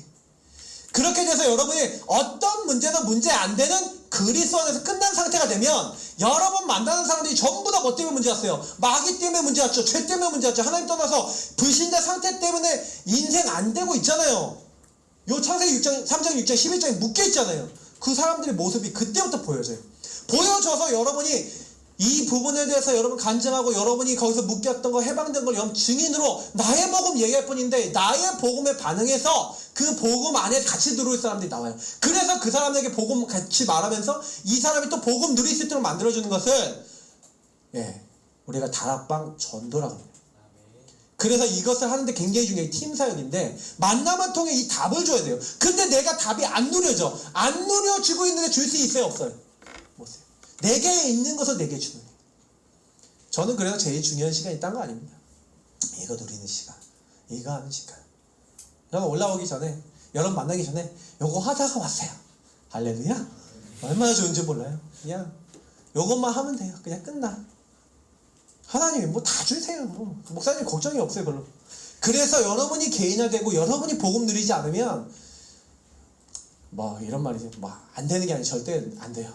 그렇게 돼서 여러분이 어떤 문제도 문제 안 되는 그리스도 안에서 끝난 상태가 되면 여러분 만나는 사람들이 전부 다 뭐 때문에 문제 왔어요? 마귀 때문에 문제 왔죠. 죄 때문에 문제 왔죠. 하나님 떠나서 불신자 상태 때문에 인생 안 되고 있잖아요. 요 창세기 6장, 3장, 6장, 11장에 묶여 있잖아요. 그 사람들의 모습이 그때부터 보여져요. 보여져서 여러분이 이 부분에 대해서 여러분 간증하고 여러분이 거기서 묶였던 거 해방된 걸 여러분 증인으로 나의 복음 얘기할 뿐인데 나의 복음에 반응해서 그 복음 안에 같이 들어올 사람들이 나와요. 그래서 그 사람에게 복음 같이 말하면서 이 사람이 또 복음 누릴 수 있도록 만들어주는 것을 우리가 다락방 전도라고 합니다. 그래서 이것을 하는데 굉장히 중요한 팀 사역인데 만남을 통해 이 답을 줘야 돼요. 근데 내가 답이 안 누려져. 안 누려지고 있는데 줄 수 있어요? 없어요? 못 써요. 내게 있는 것을 내게 주는 거예요. 저는 그래서 제일 중요한 시간이 딴 거 아닙니다. 이거 누리는 시간, 이거 하는 시간. 여러분 올라오기 전에, 여러분 만나기 전에 요거 하다가 왔어요. 할렐루야. 얼마나 좋은지 몰라요. 그냥 요것만 하면 돼요. 그냥 끝나. 하나님이 뭐 다 주세요. 목사님 걱정이 없어요 별로. 그래서 여러분이 개인화되고 여러분이 복음 누리지 않으면 뭐 이런 말이지 뭐 안 되는 게 아니라 절대 안 돼요.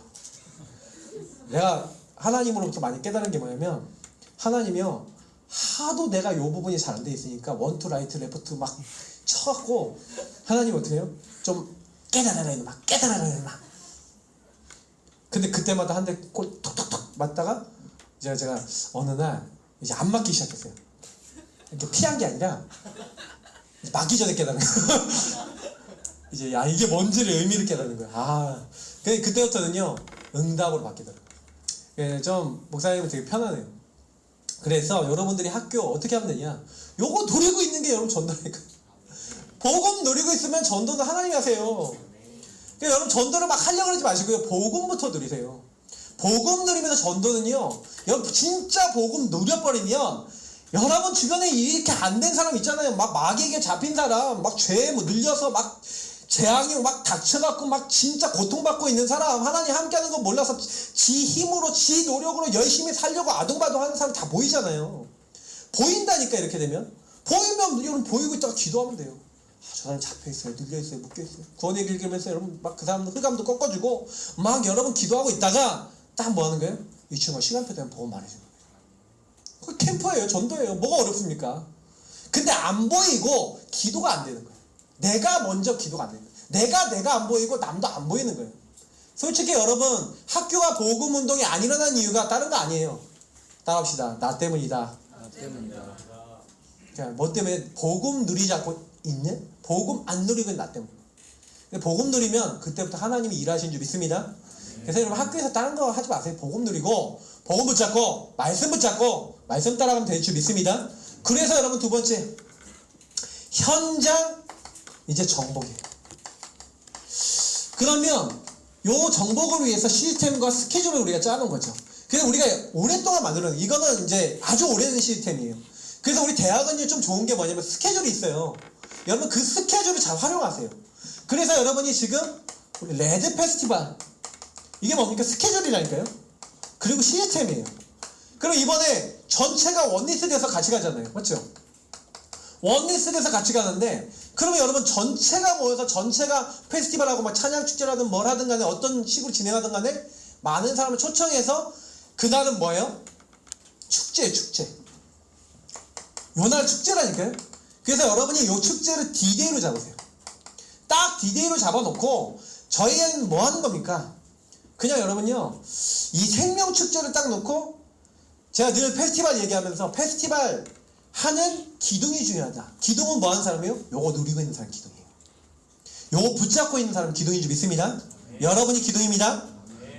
내가 하나님으로부터 많이 깨달은 게 뭐냐면 하나님이요 하도 내가 요 부분이 잘 안 돼 있으니까 원투 라이트 레프트 막 쳐갖고 하나님 어떻게 해요? 좀 깨달아라 이놈아 깨달아라 이놈아. 근데 그때마다 한 대 꼴 톡톡톡 맞다가 제가 어느 날 이제 안 맞기 시작했어요. 이렇게 피한 게 아니라 맞기 전에 깨달은 거예요. 이제 야 이게 뭔지를 의미를 깨달은 거예요. 아, 근데 그때부터는요 응답으로 바뀌더라고요. 좀 목사님은 되게 편하네요. 그래서 여러분들이 학교 어떻게 하면 되냐? 요거 누리고 있는 게 여러분 전도니까. 복음 누리고 있으면 전도는 하나님이 하세요. 그러니까 여러분 전도를 막 하려고 하지 마시고요. 복음부터 누리세요. 복음 누리면서 전도는요. 여러분 진짜 복음 누려버리면 여러분 주변에 이렇게 안 된 사람 있잖아요. 막 마귀에게 잡힌 사람, 막 죄에 뭐 눌려서 막 재앙이 막 닥쳐갖고 막 진짜 고통받고 있는 사람, 하나님 함께하는 거 몰라서 지 힘으로 지 노력으로 열심히 살려고 아둥바둥 하는 사람 다 보이잖아요. 보인다니까 이렇게 되면. 보이면 여러분 보이고 있다가 기도하면 돼요. 아, 저 사람 잡혀있어요, 눌려있어요, 묶여있어요. 구원의 길 읽으면서 여러분 막 그 사람 흑암도 꺾어주고 막 여러분 기도하고 있다가 딱 뭐 하는 거예요? 이 친구가 시간표 되면 보고 말해주는 거예요. 그 캠프예요, 전도예요. 뭐가 어렵습니까? 근데 안 보이고 기도가 안 되는 거예요. 내가 먼저 기도가 안 되는 거예요. 내가 안 보이고 남도 안 보이는 거예요. 솔직히 여러분 학교가 복음 운동이 안 일어난 이유가 다른 거 아니에요. 따라합시다. 나 때문이다. 나 때문이다. 그러니까 뭐 때문에 복음 누리지 않고 있는? 복음 안 누리고 있는 나 때문에. 근데 복음 누리면 그때부터 하나님이 일하시는 줄 믿습니다. 그래서 여러분 학교에서 다른 거 하지 마세요. 복음 누리고 복음 붙잡고 말씀 붙잡고 말씀 따라가면 될 줄 믿습니다. 그래서 여러분 두 번째 현장 이제 정복이에요. 그러면 요 정복을 위해서 시스템과 스케줄을 우리가 짜는 거죠. 그래서 우리가 오랫동안 만들어낸, 이거는 이제 아주 오래된 시스템이에요. 그래서 우리 대학은 좀 좋은 게 뭐냐면 스케줄이 있어요. 여러분 그 스케줄을 잘 활용하세요. 그래서 여러분이 지금 우리 레드 페스티벌, 이게 뭡니까? 스케줄이라니까요. 그리고 시스템이에요. 그럼 이번에 전체가 원리스 돼서 같이 가잖아요. 맞죠? 원리스 돼서 같이 가는데, 그러면 여러분 전체가 모여서 전체가 페스티벌하고 막 찬양축제라든 뭘 하든 간에 어떤 식으로 진행하든 간에 많은 사람을 초청해서 그날은 뭐예요? 축제예요, 축제. 요날 축제라니까요. 그래서 여러분이 요 축제를 D-Day로 잡으세요. 딱 D-Day로 잡아놓고 저희는 뭐 하는 겁니까? 그냥 여러분요, 이 생명축제를 딱 놓고, 제가 늘 페스티벌 얘기하면서 페스티벌 하는 기둥이 중요하다. 기둥은 뭐 하는 사람이에요? 요거 누리고 있는 사람 기둥이에요. 요거 붙잡고 있는 사람 기둥인 줄 믿습니다. 여러분이 기둥입니다.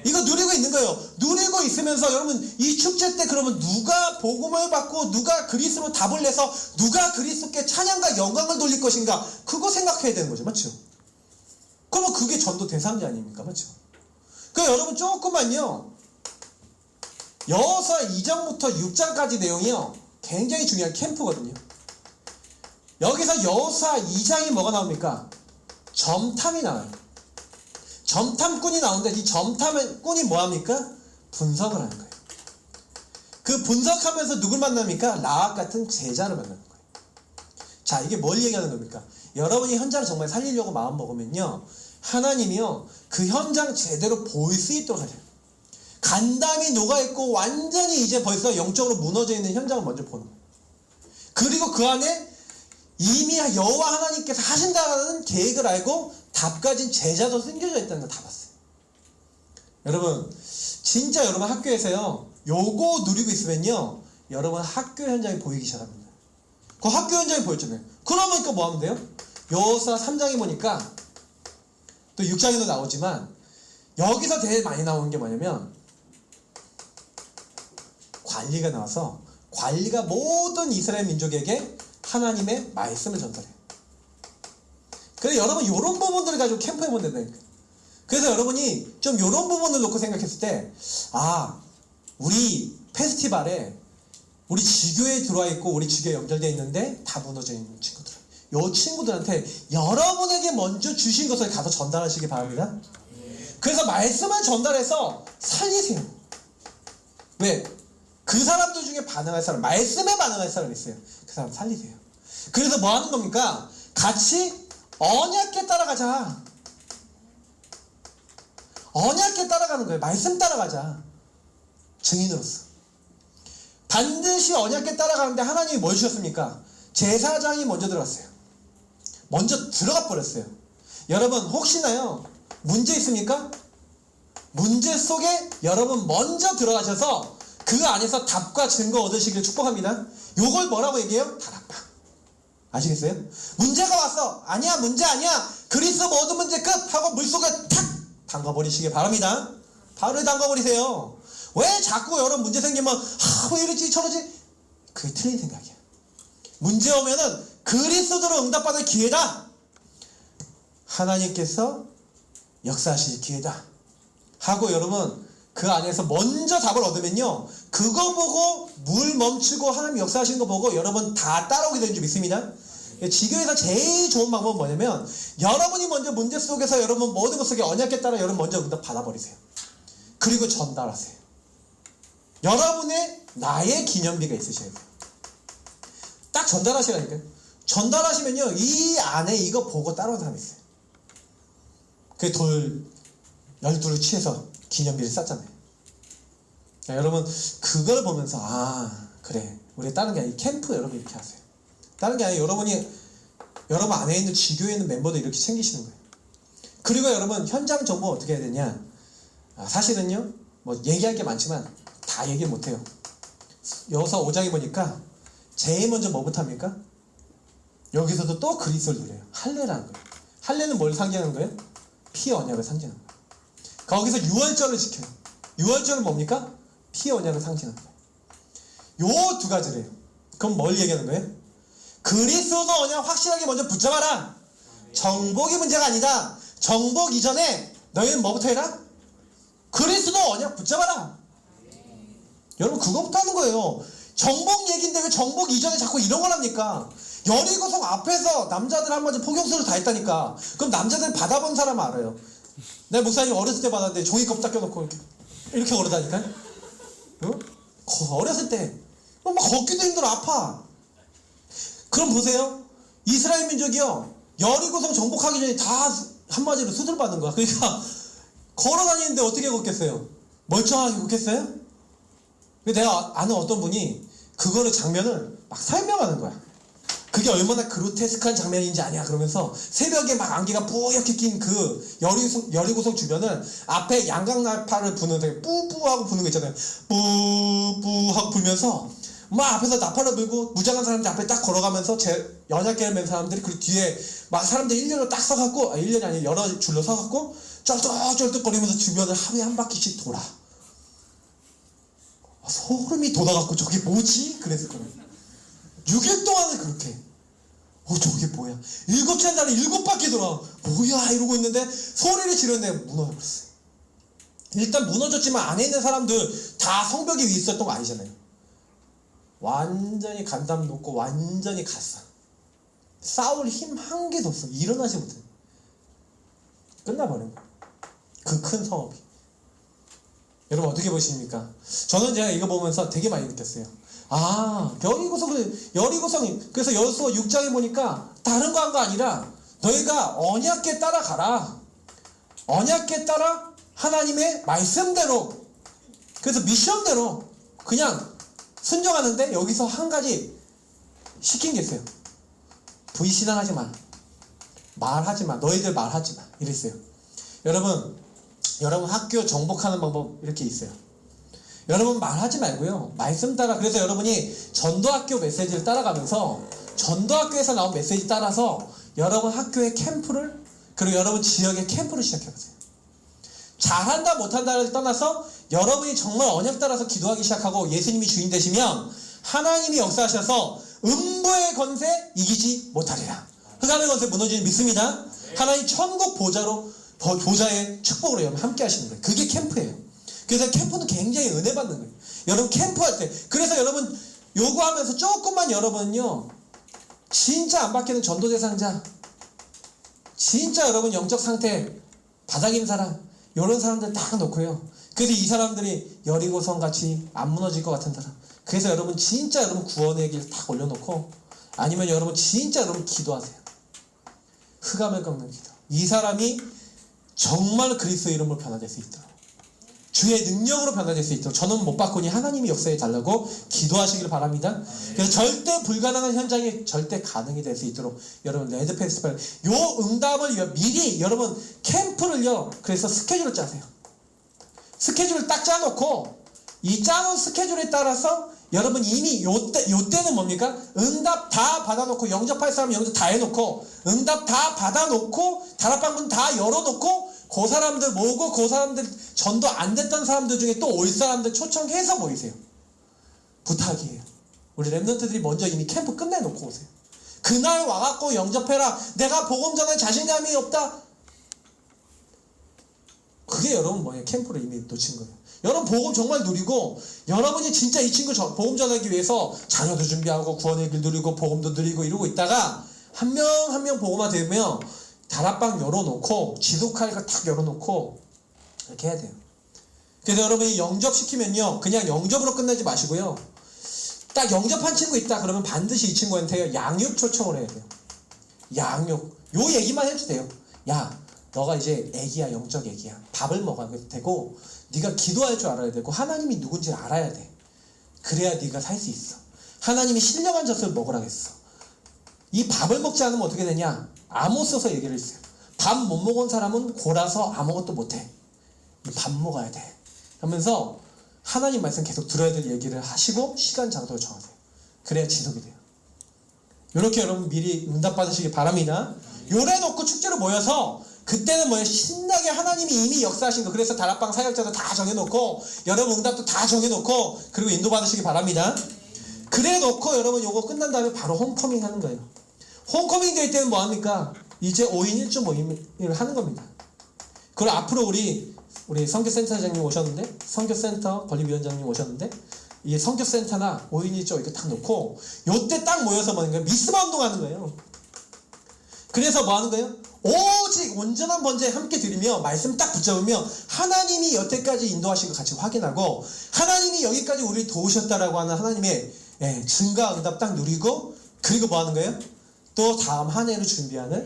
이거 누리고 있는 거예요. 누리고 있으면서 여러분 이 축제 때 그러면 누가 복음을 받고 누가 그리스도로 답을 내서 누가 그리스도께 찬양과 영광을 돌릴 것인가, 그거 생각해야 되는 거죠. 맞죠? 그러면 그게 전도 대상자 아닙니까? 맞죠? 그러니까 여러분 조금만요, 여호수아 2장부터 6장까지 내용이요 굉장히 중요한 캠프거든요. 여기서 여호수아 2장이 뭐가 나옵니까? 점탐이 나와요. 점탐꾼이 나오는데 이 점탐꾼이 뭐합니까? 분석을 하는 거예요. 그 분석하면서 누굴 만납니까? 라합 같은 제자를 만나는 거예요. 자, 이게 뭘 얘기하는 겁니까? 여러분이 현장을 정말 살리려고 마음 먹으면요, 하나님이요 그 현장 제대로 볼 수 있도록 하세요. 간담이 녹아있고 완전히 이제 벌써 영적으로 무너져 있는 현장을 먼저 보는 거예요. 그리고 그 안에 이미 여호와 하나님께서 하신다는 계획을 알고 답 가진 제자도 숨겨져 있다는 걸 다 봤어요. 여러분 진짜 여러분 학교에서요 요거 누리고 있으면요 여러분 학교 현장이 보이기 시작합니다. 그 학교 현장이 보였잖아요. 그러니까 뭐 하면 돼요? 여호수아 3장에 보니까 또 6장에도 나오지만 여기서 제일 많이 나오는 게 뭐냐면 관리가 나와서 관리가 모든 이스라엘 민족에게 하나님의 말씀을 전달해요. 그래서 여러분 이런 부분들을 가지고 캠프에 보낸다니까. 그래서 여러분이 좀 이런 부분을 놓고 생각했을 때, 아, 우리 페스티벌에 우리 지교에 들어와 있고 우리 지교에 연결되어 있는데 다 무너져 있는 친구들, 이 친구들한테 여러분에게 먼저 주신 것을 가서 전달하시기 바랍니다. 그래서 말씀을 전달해서 살리세요. 왜? 그 사람들 중에 반응할 사람, 말씀에 반응할 사람이 있어요. 그 사람 살리세요. 그래서 뭐 하는 겁니까? 같이 언약께 따라가자. 언약께 따라가는 거예요. 말씀 따라가자. 증인으로서. 반드시 언약께 따라가는데 하나님이 뭘 주셨습니까? 제사장이 먼저 들어갔어요. 먼저 들어가 버렸어요. 여러분 혹시나요 문제 있습니까? 문제 속에 여러분 먼저 들어가셔서 그 안에서 답과 증거 얻으시길 축복합니다. 요걸 뭐라고 얘기해요? 다락방. 아시겠어요? 문제가 왔어. 아니야, 문제 아니야. 그리스도 모든 문제 끝 하고 물속에 탁 담가버리시기 바랍니다. 바로 담가버리세요. 왜 자꾸 여러분 문제 생기면 왜 이러지 저러지? 그게 틀린 생각이야. 문제 오면은 그리스도로 응답받을 기회다. 하나님께서 역사하실 기회다 하고 여러분 그 안에서 먼저 답을 얻으면요 그거 보고 물 멈추고 하나님 역사하시는 거 보고 여러분 다 따라오게 되는 줄 믿습니다. 지교에서 제일 좋은 방법은 뭐냐면 여러분이 먼저 문제 속에서 여러분 모든 것 속에 언약에 따라 여러분 먼저 응답 받아버리세요. 그리고 전달하세요. 여러분의 나의 기념비가 있으셔야 돼요. 딱 전달하시라니까요. 전달하시면요 이 안에 이거 보고 따라온 사람이 있어요. 그 돌 12를 취해서 기념비를 쌌잖아요. 자, 여러분 그걸 보면서 아 그래 우리 다른 게 아니라 캠프 여러분 이렇게 하세요. 다른 게 아니라 여러분이 여러분 안에 있는 지교에 있는 멤버들 이렇게 챙기시는 거예요. 그리고 여러분 현장 정보 어떻게 해야 되냐, 사실은요 뭐 얘기할 게 많지만 다 얘기 못해요. 여기서 5장에 보니까 제일 먼저 뭐부터 합니까? 여기서도 또 그리스도를 누려요. 할례라는 거예요. 할례는 뭘 상징하는 거예요? 피 언약을 상징하는 거예요. 거기서 유월절을 지켜요. 유월절은 뭡니까? 피 언약을 상징하는 거예요. 요 두 가지래요. 그럼 뭘 얘기하는 거예요? 그리스도 언약 확실하게 먼저 붙잡아라. 정복이 문제가 아니다. 정복 이전에 너희는 뭐부터 해라? 그리스도 언약 붙잡아라. 여러분 그것부터 하는 거예요. 정복 얘기인데 왜 정복 이전에 자꾸 이런 걸 합니까? 여리고성 앞에서 남자들 한 번쯤 폭염수를 다 했다니까. 그럼 남자들 받아본 사람 알아요. 내가 목사님 어렸을 때 받았는데 종이컵 딱 껴놓고 이렇게 걸어다니까요. 어? 어렸을 때 막 걷기도 힘들어, 아파. 그럼 보세요. 이스라엘 민족이요, 여리고성 정복하기 전에 다 한마디로 수술 받는 거야. 그러니까 걸어다니는데 어떻게 걷겠어요? 멀쩡하게 걷겠어요? 내가 아는 어떤 분이 그거를 장면을 막 설명하는 거야. 그게 얼마나 그로테스크한 장면인지 아냐 그러면서 새벽에 막 안개가 뿌옇게 낀 그 여리고성 주변은 앞에 양강나팔을 부는 되게 뿌뿌하고 부는 거 있잖아요. 뿌뿌하고 불면서 막 앞에서 나팔을 불고 무장한 사람들 앞에 딱 걸어가면서 연약계를 맨 사람들이 그 뒤에 막 사람들 일렬로 딱 서갖고, 일렬이 아니라 여러 줄로 서갖고 쩔뚝쩔뚝거리면서 주변을 하루에 한 바퀴씩 돌아. 소름이 돋아갖고 저게 뭐지? 그랬을 거예요. 6일 동안을 그렇게. 저게 뭐야? 7째 날에 7바퀴 돌아. 뭐야? 이러고 있는데 소리를 지르는데 무너졌어요. 일단 무너졌지만 안에 있는 사람들 다 성벽이 위에 있었던 거 아니잖아요. 완전히 간담 놓고 완전히 갔어. 싸울 힘 한 개도 없어. 일어나지 못해. 끝나버린 거야. 그 큰 성읍이. 여러분 어떻게 보십니까? 저는 제가 이거 보면서 되게 많이 느꼈어요. 여리고성이 그래서 여호수아 6장에 보니까 다른 거 한 거 아니라 너희가 언약궤 따라가라. 언약궤 따라 하나님의 말씀대로, 그래서 미션대로 그냥 순종하는데, 여기서 한 가지 시킨 게 있어요. 불신앙하지 마. 말하지 마. 너희들 말하지 마. 이랬어요. 여러분 학교 정복하는 방법 이렇게 있어요. 여러분 말하지 말고요, 말씀 따라. 그래서 여러분이 전도학교 메시지를 따라가면서 전도학교에서 나온 메시지 따라서 여러분 학교의 캠프를, 그리고 여러분 지역의 캠프를 시작해보세요. 잘한다 못한다를 떠나서 여러분이 정말 언약 따라서 기도하기 시작하고 예수님이 주인 되시면 하나님이 역사하셔서 음부의 권세 이기지 못하리라. 흑암의 권세 무너지는 믿습니다. 하나님 천국 보좌의 축복으로 여러분 함께 하시는 거예요. 그게 캠프예요. 그래서 캠프는 굉장히 은혜 받는 거예요. 여러분 캠프할 때, 그래서 여러분 요구하면서 조금만 여러분은요, 진짜 안 바뀌는 전도 대상자, 진짜 여러분 영적 상태 바닥인 사람, 이런 사람들 딱 놓고요. 그래서 이 사람들이 여리고성 같이 안 무너질 것 같은 사람, 그래서 여러분 진짜 여러분 구원의 길 딱 올려놓고, 아니면 여러분 진짜 여러분 기도하세요. 흑암을 꺾는 기도. 이 사람이 정말 그리스도의 이름으로 변화될 수 있도록, 주의 능력으로 변화될 수 있도록, 저는 못 바꾸니 하나님이 역사해 달라고 기도하시길 바랍니다. 그래서 절대 불가능한 현장이 절대 가능이 될 수 있도록 여러분 레드 페스티벌 요 응답을 미리 여러분 캠프를요, 그래서 스케줄을 짜세요. 스케줄을 딱 짜놓고 이 짜놓은 스케줄에 따라서 여러분 이미 요때는 뭡니까? 응답 다 받아놓고, 영접할 사람 영접 다 해놓고, 응답 다 받아놓고, 다락방 문 다 열어놓고, 그 사람들 모으고, 그 사람들 전도 안 됐던 사람들 중에 또 올 사람들 초청해서 모이세요. 부탁이에요. 우리 랩런트들이 먼저 이미 캠프 끝내놓고 오세요. 그날 와갖고 영접해라. 내가 복음 전할 자신감이 없다. 그게 여러분 뭐예요? 캠프를 이미 놓친 거예요. 여러분 복음 정말 누리고, 여러분이 진짜 이 친구 복음 전하기 위해서 자녀도 준비하고 구원의 길 누리고 복음도 누리고 이러고 있다가 한 명 한 명 복음화 되면 다락방 열어놓고, 지속할 거 딱 열어놓고 이렇게 해야 돼요. 그래서 여러분이 영접시키면요, 그냥 영접으로 끝내지 마시고요, 딱 영접한 친구 있다 그러면 반드시 이 친구한테 양육 초청을 해야 돼요. 양육. 요 얘기만 해도 돼요. 야, 너가 이제 애기야, 영적 애기야. 밥을 먹어야 되고, 네가 기도할 줄 알아야 되고, 하나님이 누군지 알아야 돼. 그래야 네가 살 수 있어. 하나님이 신령한 젖을 먹으라겠어. 이 밥을 먹지 않으면 어떻게 되냐? 아모스서 얘기를 했어요. 밥 못 먹은 사람은 골아서 아무것도 못해. 이 밥 먹어야 돼. 하면서 하나님 말씀 계속 들어야 될 얘기를 하시고 시간 장소를 정하세요. 그래야 지속이 돼요. 이렇게 여러분 미리 응답 받으시기 바랍니다. 요래 놓고 축제로 모여서 그때는 뭐예요? 신나게 하나님이 이미 역사하신 거. 그래서 다락방 사역자도 다 정해놓고, 여러분 응답도 다 정해놓고, 그리고 인도 받으시기 바랍니다. 그래 놓고 여러분 요거 끝난 다음에 바로 홈커밍 하는 거예요. 홈커밍 될 때는 뭐 합니까? 이제 5인 1주 모임을 하는 겁니다. 그리고 앞으로 우리 선교센터장님 오셨는데, 선교센터 건립위원장님 오셨는데, 이 성교센터나 5인이 쪽 이렇게 딱 놓고 요때 딱 모여서 뭐 하는 거예요? 미스바 운동하는 거예요. 그래서 뭐 하는 거예요? 오직 온전한 번제에 함께 드리며 말씀 딱 붙잡으며 하나님이 여태까지 인도하신 거 같이 확인하고 하나님이 여기까지 우리를 도우셨다라고 하는 하나님의 증가 응답 딱 누리고 그리고 뭐 하는 거예요? 또 다음 한 해를 준비하는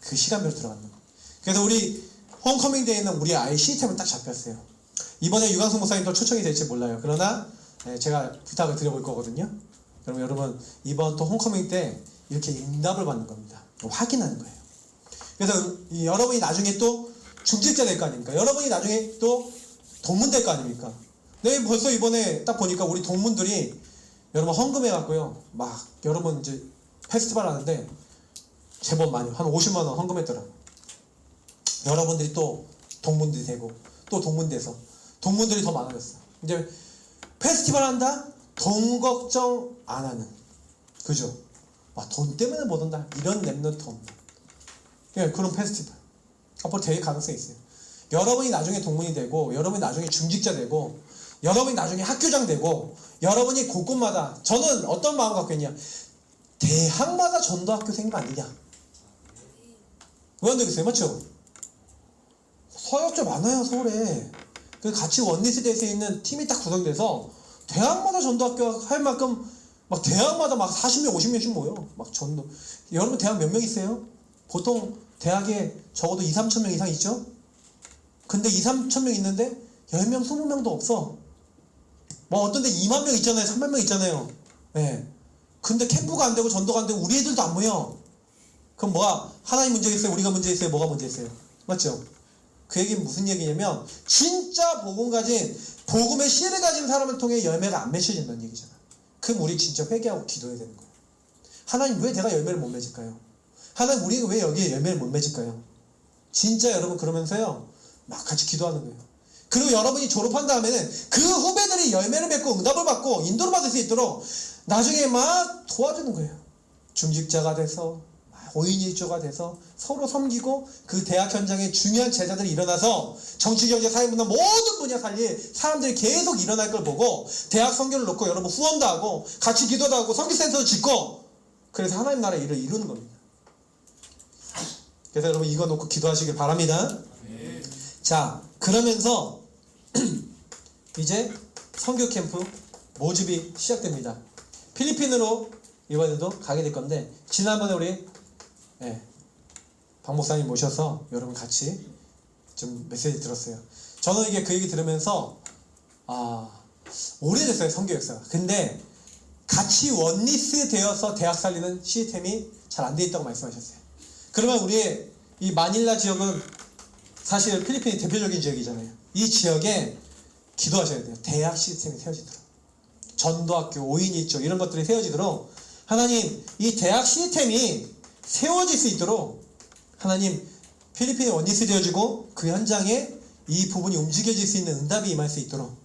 그 시간별로 들어가는 거예요. 그래서 우리 홈커밍 데이는 우리 아예 시스템을 딱 잡혔어요. 이번에 유광수 목사님도 초청이 될지 몰라요. 그러나 제가 부탁을 드려볼 거거든요. 그럼 여러분 이번 또 홈커밍 때 이렇게 응답을 받는 겁니다. 확인하는 거예요. 그래서 여러분이 나중에 또 중직자 될 거 아닙니까? 여러분이 나중에 또 동문 될 거 아닙니까? 네, 벌써 이번에 딱 보니까 우리 동문들이 여러분 헌금해갖고요. 막 여러분 이제 페스티벌 하는데 제법 많이 한 50만 원 헌금했더라고요. 여러분들이 또 동문들이 되고 또 동문돼서 동문들이 더 많아졌어요. 이제 페스티벌 한다? 돈 걱정 안 하는, 그죠? 와, 돈 때문에 못 온다 이런 랩런트 없는, 예, 그런 페스티벌 앞으로 될 가능성이 있어요. 여러분이 나중에 동문이 되고 여러분이 나중에 중직자 되고 여러분이 나중에 학교장 되고 여러분이 곳곳마다, 저는 어떤 마음 갖고 있냐, 대학마다 전도학교 생기면 안 되냐. 왜 안 되겠어요? 맞죠? 서역자 많아요 서울에. 그 같이 원리스대에서 있는 팀이 딱 구성돼서 대학마다 전도학교 할 만큼 막 대학마다 막 40명 50명씩 모여 막 전도. 여러분 대학 몇 명 있어요? 보통 대학에 적어도 2, 3천 명 이상 있죠? 근데 2, 3천 명 있는데 10명 20명도 없어. 뭐 어떤 데 2만 명 있잖아요. 3만 명 있잖아요. 네. 근데 캠프가 안 되고 전도가 안 되고 우리 애들도 안 모여. 그럼 뭐가 하나님 문제 있어요? 우리가 문제 있어요? 뭐가 문제 있어요? 맞죠? 그 얘기는 무슨 얘기냐면 진짜 복음 가진, 복음의 씨를 가진 사람을 통해 열매가 안 맺혀진다는 얘기잖아. 그럼 우리 진짜 회개하고 기도해야 되는 거예요. 하나님 왜 내가 열매를 못 맺을까요? 하나님 우리가 왜 여기에 열매를 못 맺을까요? 진짜 여러분 그러면서요 막 같이 기도하는 거예요. 그리고 여러분이 졸업한 다음에는 그 후배들이 열매를 맺고 응답을 받고 인도를 받을 수 있도록 나중에 막 도와주는 거예요. 중직자가 돼서 5인 1조가 돼서 서로 섬기고 그 대학 현장에 중요한 제자들이 일어나서 정치, 경제, 사회, 문화 모든 분야 살릴 사람들이 계속 일어날 걸 보고 대학 선교를 놓고 여러분 후원도 하고 같이 기도도 하고 선교센터도 짓고 그래서 하나님 나라의 일을 이루는 겁니다. 그래서 여러분 이거 놓고 기도하시길 바랍니다. 자, 그러면서 이제 선교 캠프 모집이 시작됩니다. 필리핀으로 이번에도 가게 될 건데 지난번에 우리 박 목사님 모셔서 여러분 같이 좀 메시지 들었어요. 저는 이게 그 얘기 들으면서 오래됐어요 선교 역사가. 근데 같이 원리스 되어서 대학 살리는 시스템이 잘 안 돼 있다고 말씀하셨어요. 그러면 우리의 이 마닐라 지역은 사실 필리핀이 대표적인 지역이잖아요. 이 지역에 기도하셔야 돼요. 대학 시스템이 세워지도록, 전도학교, 5인 1조 이런 것들이 세워지도록 하나님 이 대학 시스템이 세워질 수 있도록 하나님 필리핀에 원리스 되어지고 그 현장에 이 부분이 움직여질 수 있는 응답이 임할 수 있도록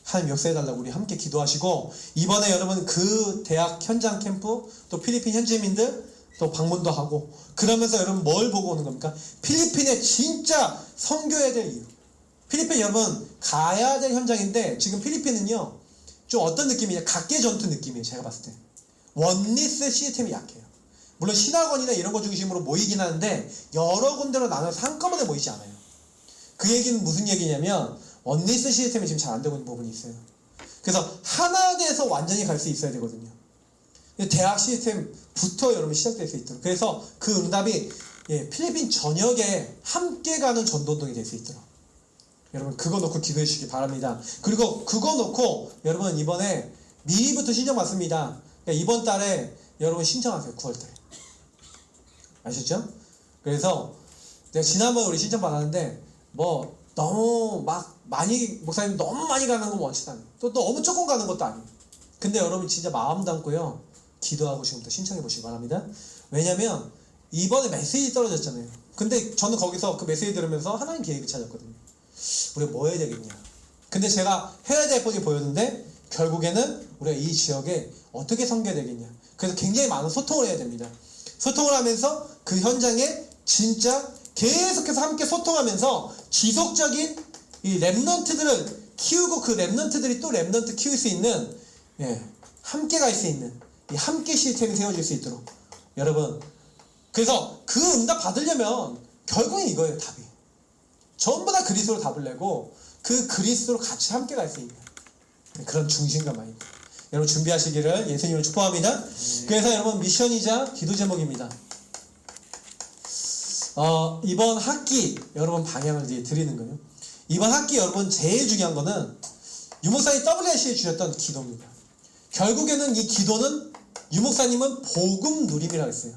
하나님 역사해달라고 우리 함께 기도하시고, 이번에 여러분 그 대학 현장 캠프 또 필리핀 현지민들 또 방문도 하고 그러면서 여러분 뭘 보고 오는 겁니까? 필리핀에 진짜 선교해야 될 이유. 필리핀 여러분 가야 될 현장인데 지금 필리핀은요 좀 어떤 느낌이냐, 각계 전투 느낌이에요. 제가 봤을 때 원리스 시스템이 약해요. 물론 신학원이나 이런 거 중심으로 모이긴 하는데 여러 군데로 나눠서 한꺼번에 모이지 않아요. 그 얘기는 무슨 얘기냐면 원리스 시스템이 지금 잘 안 되고 있는 부분이 있어요. 그래서 하나 돼서 완전히 갈 수 있어야 되거든요. 대학 시스템부터 여러분 시작될 수 있도록, 그래서 그 응답이 필리핀 전역에 함께 가는 전도운동이 될 수 있도록 여러분 그거 놓고 기도해 주시기 바랍니다. 그리고 그거 놓고 여러분 이번에 미리부터 신청 받습니다. 이번 달에 여러분 신청하세요. 9월달에 아셨죠? 그래서 내가 지난번에 우리 신청 받았는데 뭐 너무 막 많이 목사님 너무 많이 가는 건 원치 않아요. 또 너무 조금 가는 것도 아니에요. 근데 여러분 진짜 마음 담고요 기도하고 지금부터 신청해 보시기 바랍니다. 왜냐면 이번에 메시지 떨어졌잖아요. 근데 저는 거기서 그 메시지 들으면서 하나님 계획을 찾았거든요. 우리가 뭐 해야 되겠냐. 근데 제가 해야 될 것이 보였는데 결국에는 우리가 이 지역에 어떻게 섬겨야 되겠냐. 그래서 굉장히 많은 소통을 해야 됩니다. 소통을 하면서 그 현장에 진짜 계속해서 함께 소통하면서 지속적인 이 랩넌트들을 키우고 그 랩넌트들이 또 랩넌트 키울 수 있는 함께 갈 수 있는 이 함께 시스템이 세워질 수 있도록 여러분, 그래서 그 응답 받으려면 결국엔 이거예요. 답이 전부 다 그리스도로 답을 내고 그 그리스도로 같이 함께 갈 수 있는 그런 중심감입니다. 여러분 준비하시기를 예수님을 축복합니다. 그래서 여러분 미션이자 기도 제목입니다. 이번 학기 여러분 방향을 이제 드리는 거예요. 이번 학기 여러분 제일 중요한 거는 유목사님 WSC에 주셨던 기도입니다. 결국에는 이 기도는 유목사님은 복음 누림이라고 했어요.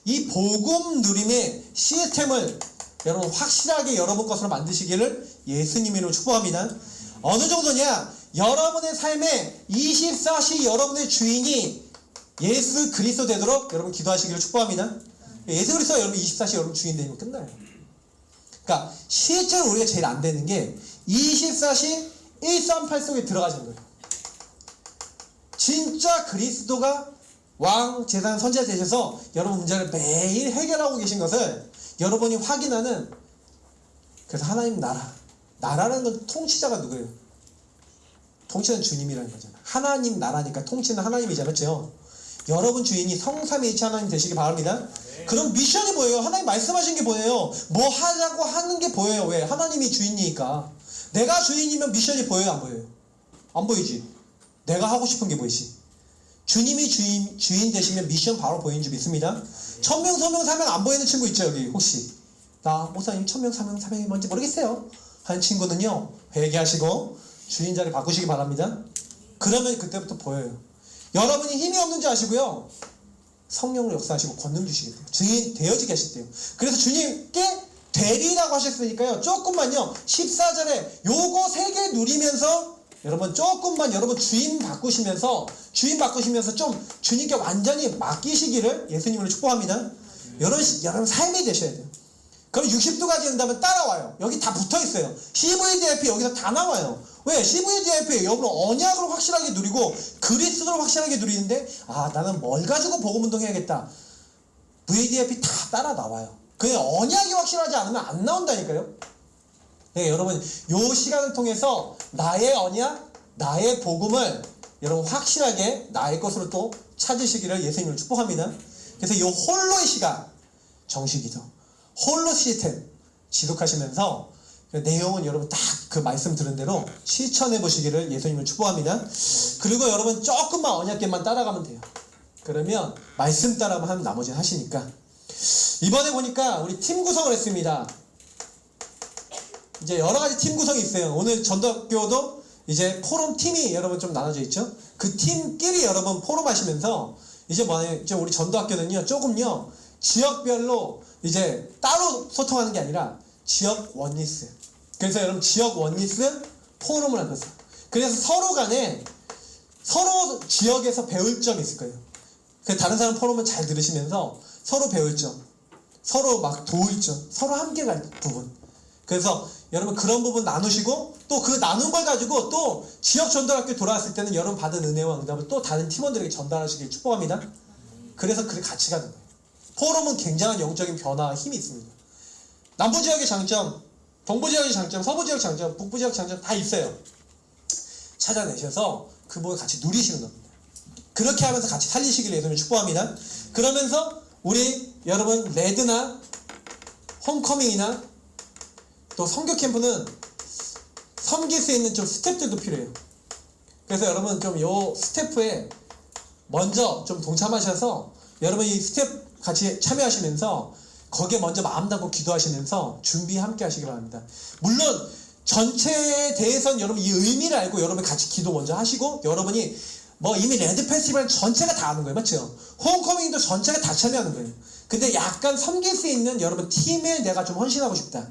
이 복음 누림의 시스템을 여러분 확실하게 여러분 것으로 만드시기를 예수님으로 축복합니다. 어느 정도냐? 여러분의 삶에 24시 여러분의 주인이 예수 그리스도 되도록 여러분 기도하시기를 축복합니다. 예수 그리스도가 여러분 24시 여러분 주인 되면 끝나요. 그러니까 실제로 우리가 제일 안 되는 게 24시 138 속에 들어가시는 거예요. 진짜 그리스도가 왕, 제사장, 선지자 되셔서 여러분 문제를 매일 해결하고 계신 것을 여러분이 확인하는, 그래서 하나님 나라라는 건 통치자가 누구예요? 통치는 주님이라는 거잖아요. 하나님 나라니까 통치는 하나님이잖아요. 그렇죠? 여러분 주인이 성삼위일체 하나님 되시기 바랍니다. 그럼 미션이 보여요. 하나님 말씀하신 게 보여요. 뭐 하자고 하는 게 보여요. 왜? 하나님이 주인이니까. 내가 주인이면 미션이 보여요? 안 보여요? 안 보이지. 내가 하고 싶은 게 보이지. 주님이 주인 되시면 미션 바로 보이는 줄 믿습니다. 천명 소명 사명 안 보이는 친구 있죠? 여기 혹시 나 목사님 천명 사명 사명이 뭔지 모르겠어요 하는 친구는요, 회개하시고 주인 자리 바꾸시기 바랍니다. 그러면 그때부터 보여요. 여러분이 힘이 없는 줄 아시고요, 성령으로 역사하시고 권능 주시게 돼요. 주인 되어지게 하실 때요. 그래서 주님께 되리라고 하셨으니까요, 조금만요 14절에 요거 3개 누리면서 여러분 조금만 여러분 주인 바꾸시면서 좀 주님께 완전히 맡기시기를 예수님으로 축복합니다. 여러분 삶이 되셔야 돼요. 그럼 60도까지 된다면 따라와요. 여기 다 붙어있어요. CVDIP 여기서 다 나와요. 왜? CVDIP 여러분 언약을 확실하게 누리고 그리스도를 확실하게 누리는데, 나는 뭘 가지고 복음운동 해야겠다. VDIP 다 따라 나와요. 그냥 언약이 확실하지 않으면 안 나온다니까요. 네, 여러분 요 시간을 통해서 나의 언약, 나의 복음을 여러분 확실하게 나의 것으로 또 찾으시기를 예수님을 축복합니다. 그래서 요 홀로의 시간, 정식이죠. 홀로 시스템 지속하시면서 내용은 여러분 딱 그 말씀 들은 대로 실천해 보시기를 예수님을 축복합니다. 그리고 여러분 조금만 언약궤만 따라가면 돼요. 그러면 말씀 따라만 하면 나머지는 하시니까. 이번에 보니까 우리 팀 구성을 했습니다. 이제 여러 가지 팀 구성이 있어요. 오늘 전도학교도 이제 포럼 팀이 여러분 좀 나눠져 있죠. 그 팀끼리 여러분 포럼 하시면서 이제 이제 우리 전도학교는요 조금요 지역별로 이제 따로 소통하는 게 아니라 지역 원리스. 그래서 여러분 지역 원리스 포럼을 한 거죠. 그래서 서로 간에 서로 지역에서 배울 점이 있을 거예요. 그래서 다른 사람 포럼은 잘 들으시면서 서로 배울 점, 서로 막 도울 점, 서로 함께 갈 부분. 그래서 여러분 그런 부분 나누시고 또 그 나눈 걸 가지고 또 지역 전도학교 돌아왔을 때는 여러분 받은 은혜와 응답을 또 다른 팀원들에게 전달하시길 축복합니다. 그래서 그렇게 같이 가는 거예요. 포럼은 굉장한 영적인 변화와 힘이 있습니다. 남부 지역의 장점, 동부 지역의 장점, 서부 지역 장점, 북부 지역 장점 다 있어요. 찾아내셔서 그 부분을 같이 누리시는 겁니다. 그렇게 하면서 같이 살리시기를 예수님을 축복합니다. 그러면서 우리 여러분 레드나 홈커밍이나 또 선교 캠프는 섬길 수 있는 좀 스텝들도 필요해요. 그래서 여러분 좀 요 스태프에 먼저 좀 동참하셔서 여러분 이 스텝 같이 참여하시면서 거기에 먼저 마음 담고 기도하시면서 준비 함께 하시기 바랍니다. 물론 전체에 대해서는 여러분 이 의미를 알고 여러분 같이 기도 먼저 하시고, 여러분이 뭐 이미 레드 페스티벌 전체가 다 아는 거예요. 맞죠? 홈커밍도 전체가 다 참여하는 거예요. 근데 약간 섬길 수 있는 여러분 팀에 내가 좀 헌신하고 싶다,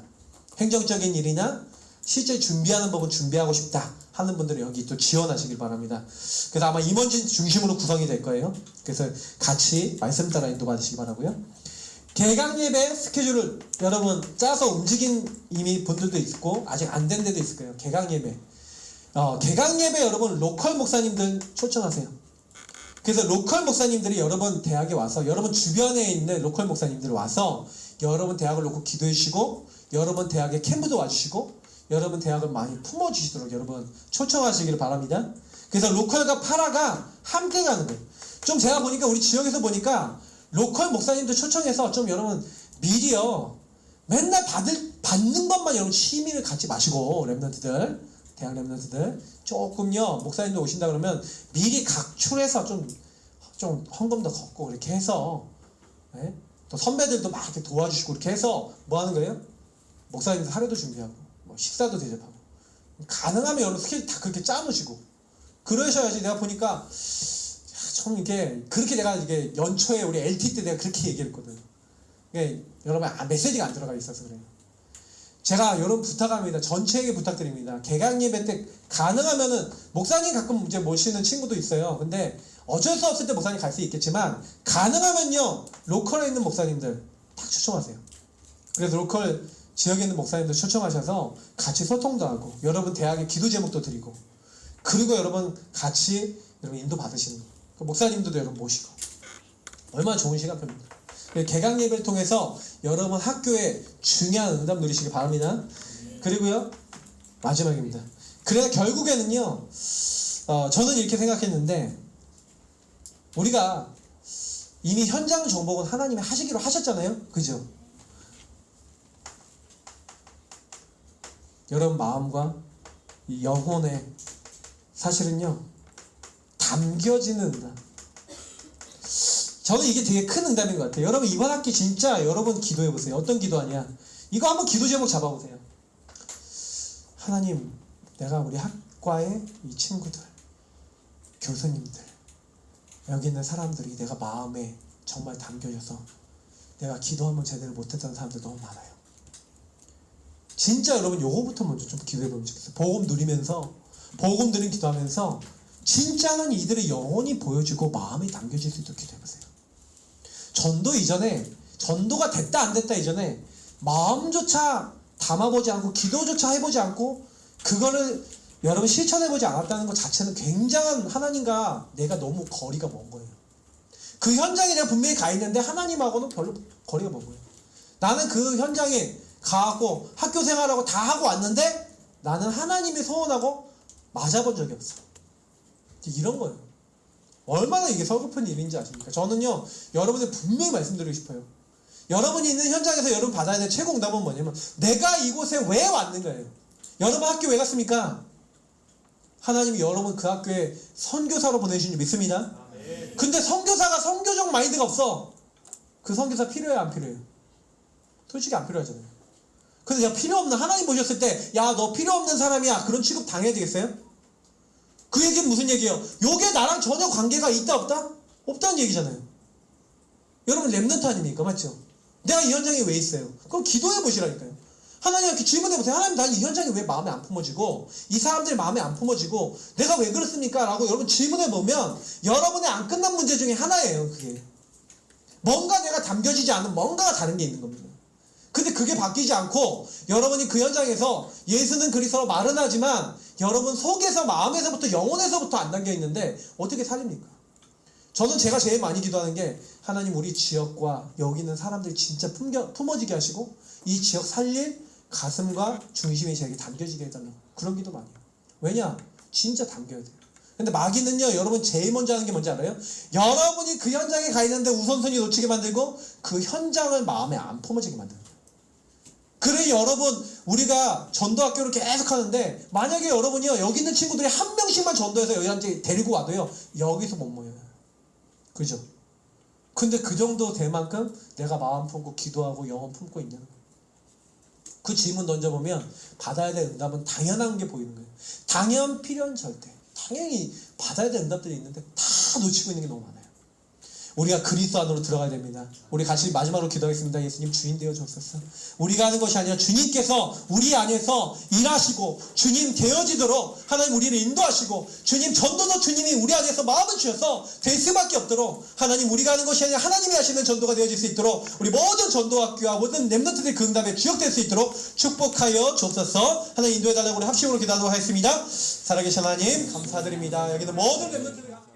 행정적인 일이나 실제 준비하는 법은 준비하고 싶다 하는 분들은 여기 또 지원하시길 바랍니다. 그래서 아마 임원진 중심으로 구성이 될 거예요. 그래서 같이 말씀 따라 인도받으시기 바라고요. 개강 예배 스케줄을 여러분 짜서 움직인 이미 분들도 있고 아직 안 된 데도 있을 거예요. 개강 예배. 개강 예배 여러분 로컬 목사님들 초청하세요. 그래서 로컬 목사님들이 여러분 대학에 와서 여러분 주변에 있는 로컬 목사님들 와서 여러분 대학을 놓고 기도해 주시고, 여러분 대학에 캠프도 와주시고, 여러분 대학을 많이 품어주시도록 여러분 초청하시기를 바랍니다. 그래서 로컬과 파라가 함께 가는 거예요. 좀 제가 보니까 우리 지역에서 보니까 로컬 목사님들 초청해서 좀 여러분 미리요 맨날 받는 것만 여러분 취미를 갖지 마시고 랩런트들 대학 랩런트들 조금요 목사님들 오신다 그러면 미리 각출해서 좀 헌금도 걷고 이렇게 해서 네? 또 선배들도 막 이렇게 도와주시고 이렇게 해서 뭐 하는 거예요? 목사님들 사료도 준비하고 뭐 식사도 대접하고 가능하면 여러분 스케줄 다 그렇게 짜놓으시고 그러셔야지. 내가 보니까 참 이게 그렇게 내가 이게 연초에 우리 LT 때 내가 그렇게 얘기했거든. 이게 여러분 메시지가 안 들어가 있어서 그래요. 제가 여러분 부탁합니다. 전체에게 부탁드립니다. 개강 예배 때 가능하면은 목사님 가끔 이제 모시는 친구도 있어요. 근데 어쩔 수 없을 때 목사님 갈 수 있겠지만 가능하면요 로컬에 있는 목사님들 딱 초청하세요. 그래서 로컬 지역에 있는 목사님들 초청하셔서 같이 소통도 하고 여러분 대학의 기도 제목도 드리고 그리고 여러분 같이 여러분 인도 받으시는 거. 목사님들도 여러분 모시고 얼마나 좋은 시간표입니다. 개강 예배를 통해서 여러분 학교에 중요한 응답 누리시기 바랍니다. 그리고요 마지막입니다. 그래서 결국에는요 저는 이렇게 생각했는데 우리가 이미 현장 정복은 하나님이 하시기로 하셨잖아요. 그죠? 여러분 마음과 이 영혼에 사실은요 담겨지는 응답. 저는 이게 되게 큰 응답인 것 같아요. 여러분 이번 학기 진짜 여러분 기도해보세요. 어떤 기도하냐? 이거 한번 기도 제목 잡아보세요. 하나님, 내가 우리 학과의 이 친구들, 교수님들, 여기 있는 사람들이 내가 마음에 정말 담겨져서 내가 기도하면 제대로 못했던 사람들 너무 많아요. 진짜 여러분 요거부터 먼저 좀 기도해보면 좋겠어요. 복음 누리면서 복음 들은 기도하면서 진짜는 이들의 영혼이 보여지고 마음이 담겨질 수 있도록 기도해보세요. 전도 이전에 전도가 됐다 안 됐다 이전에 마음조차 담아보지 않고 기도조차 해보지 않고 그거를 여러분 실천해보지 않았다는 것 자체는 굉장한 하나님과 내가 너무 거리가 먼 거예요. 그 현장에 내가 분명히 가 있는데 하나님하고는 별로 거리가 먼 거예요. 나는 그 현장에 가고 학교 생활하고 다 하고 왔는데 나는 하나님이 소원하고 맞아본 적이 없어. 이런 거예요. 얼마나 이게 서글픈 일인지 아십니까? 저는요 여러분들 분명히 말씀드리고 싶어요. 여러분이 있는 현장에서 여러분 받아야 될 최고 응답은 뭐냐면 내가 이곳에 왜 왔는가예요. 여러분 학교 왜 갔습니까? 하나님이 여러분 그 학교에 선교사로 보내주신 줄 믿습니다. 근데 선교사가 선교적 마인드가 없어. 그 선교사 필요해요 안 필요해요? 솔직히 안 필요하잖아요. 근데 야 필요 없는 하나님 보셨을 때 야 너 필요 없는 사람이야 그런 취급 당해야 되겠어요? 그 얘기는 무슨 얘기예요? 요게 나랑 전혀 관계가 있다 없다? 없다는 얘기잖아요. 여러분 랩런트 아닙니까? 맞죠? 내가 이 현장에 왜 있어요? 그럼 기도해 보시라니까요. 하나님께 질문해 보세요. 하나님 난 이 현장에 왜 마음에 안 품어지고 이 사람들 마음에 안 품어지고 내가 왜 그렇습니까? 라고 여러분 질문해 보면 여러분의 안 끝난 문제 중에 하나예요. 그게 뭔가 내가 담겨지지 않은 뭔가가 다른 게 있는 겁니다. 근데 그게 바뀌지 않고 여러분이 그 현장에서 예수는 그리스도로 말은 하지만 여러분 속에서 마음에서부터 영혼에서부터 안 담겨 있는데 어떻게 살립니까? 저는 제가 제일 많이 기도하는 게 하나님 우리 지역과 여기 있는 사람들이 진짜 품어지게 하시고 이 지역 살릴 가슴과 중심이 제게 담겨지게 해달라고 그런 기도 많이 해요. 왜냐? 진짜 담겨야 돼요. 근데 마귀는요 여러분 제일 먼저 하는 게 뭔지 알아요? 여러분이 그 현장에 가 있는데 우선순위 놓치게 만들고 그 현장을 마음에 안 품어지게 만드는 거예요. 그래 여러분 우리가 전도학교를 계속 하는데 만약에 여러분이요 여기 있는 친구들이 한 명씩만 전도해서 여기한테 데리고 와도요 여기서 못 모여요. 그죠? 근데 그 정도 될 만큼 내가 마음 품고 기도하고 영혼 품고 있냐는 거예요. 그 질문 던져보면 받아야 될 응답은 당연한 게 보이는 거예요. 당연 필연 절대 당연히 받아야 될 응답들이 있는데 다 놓치고 있는 게 너무 많아요. 우리가 그리스도 안으로 들어가야 됩니다. 우리 같이 마지막으로 기도하겠습니다. 예수님 주인 되어 주옵소서. 우리가 하는 것이 아니라 주님께서 우리 안에서 일하시고 주님 되어지도록 하나님 우리를 인도하시고 주님 전도도 주님이 우리 안에서 마음을 주셔서 될 수밖에 없도록 하나님 우리가 하는 것이 아니라 하나님이 하시는 전도가 되어질 수 있도록 우리 모든 전도학교와 모든 렘넌트들의 그 응답에 주역될 수 있도록 축복하여 주옵소서. 하나님 인도해달라고 우리 합심으로 기도하도록 하겠습니다. 살아계신 하나님 감사드립니다. 여기는 모든 렘넌트들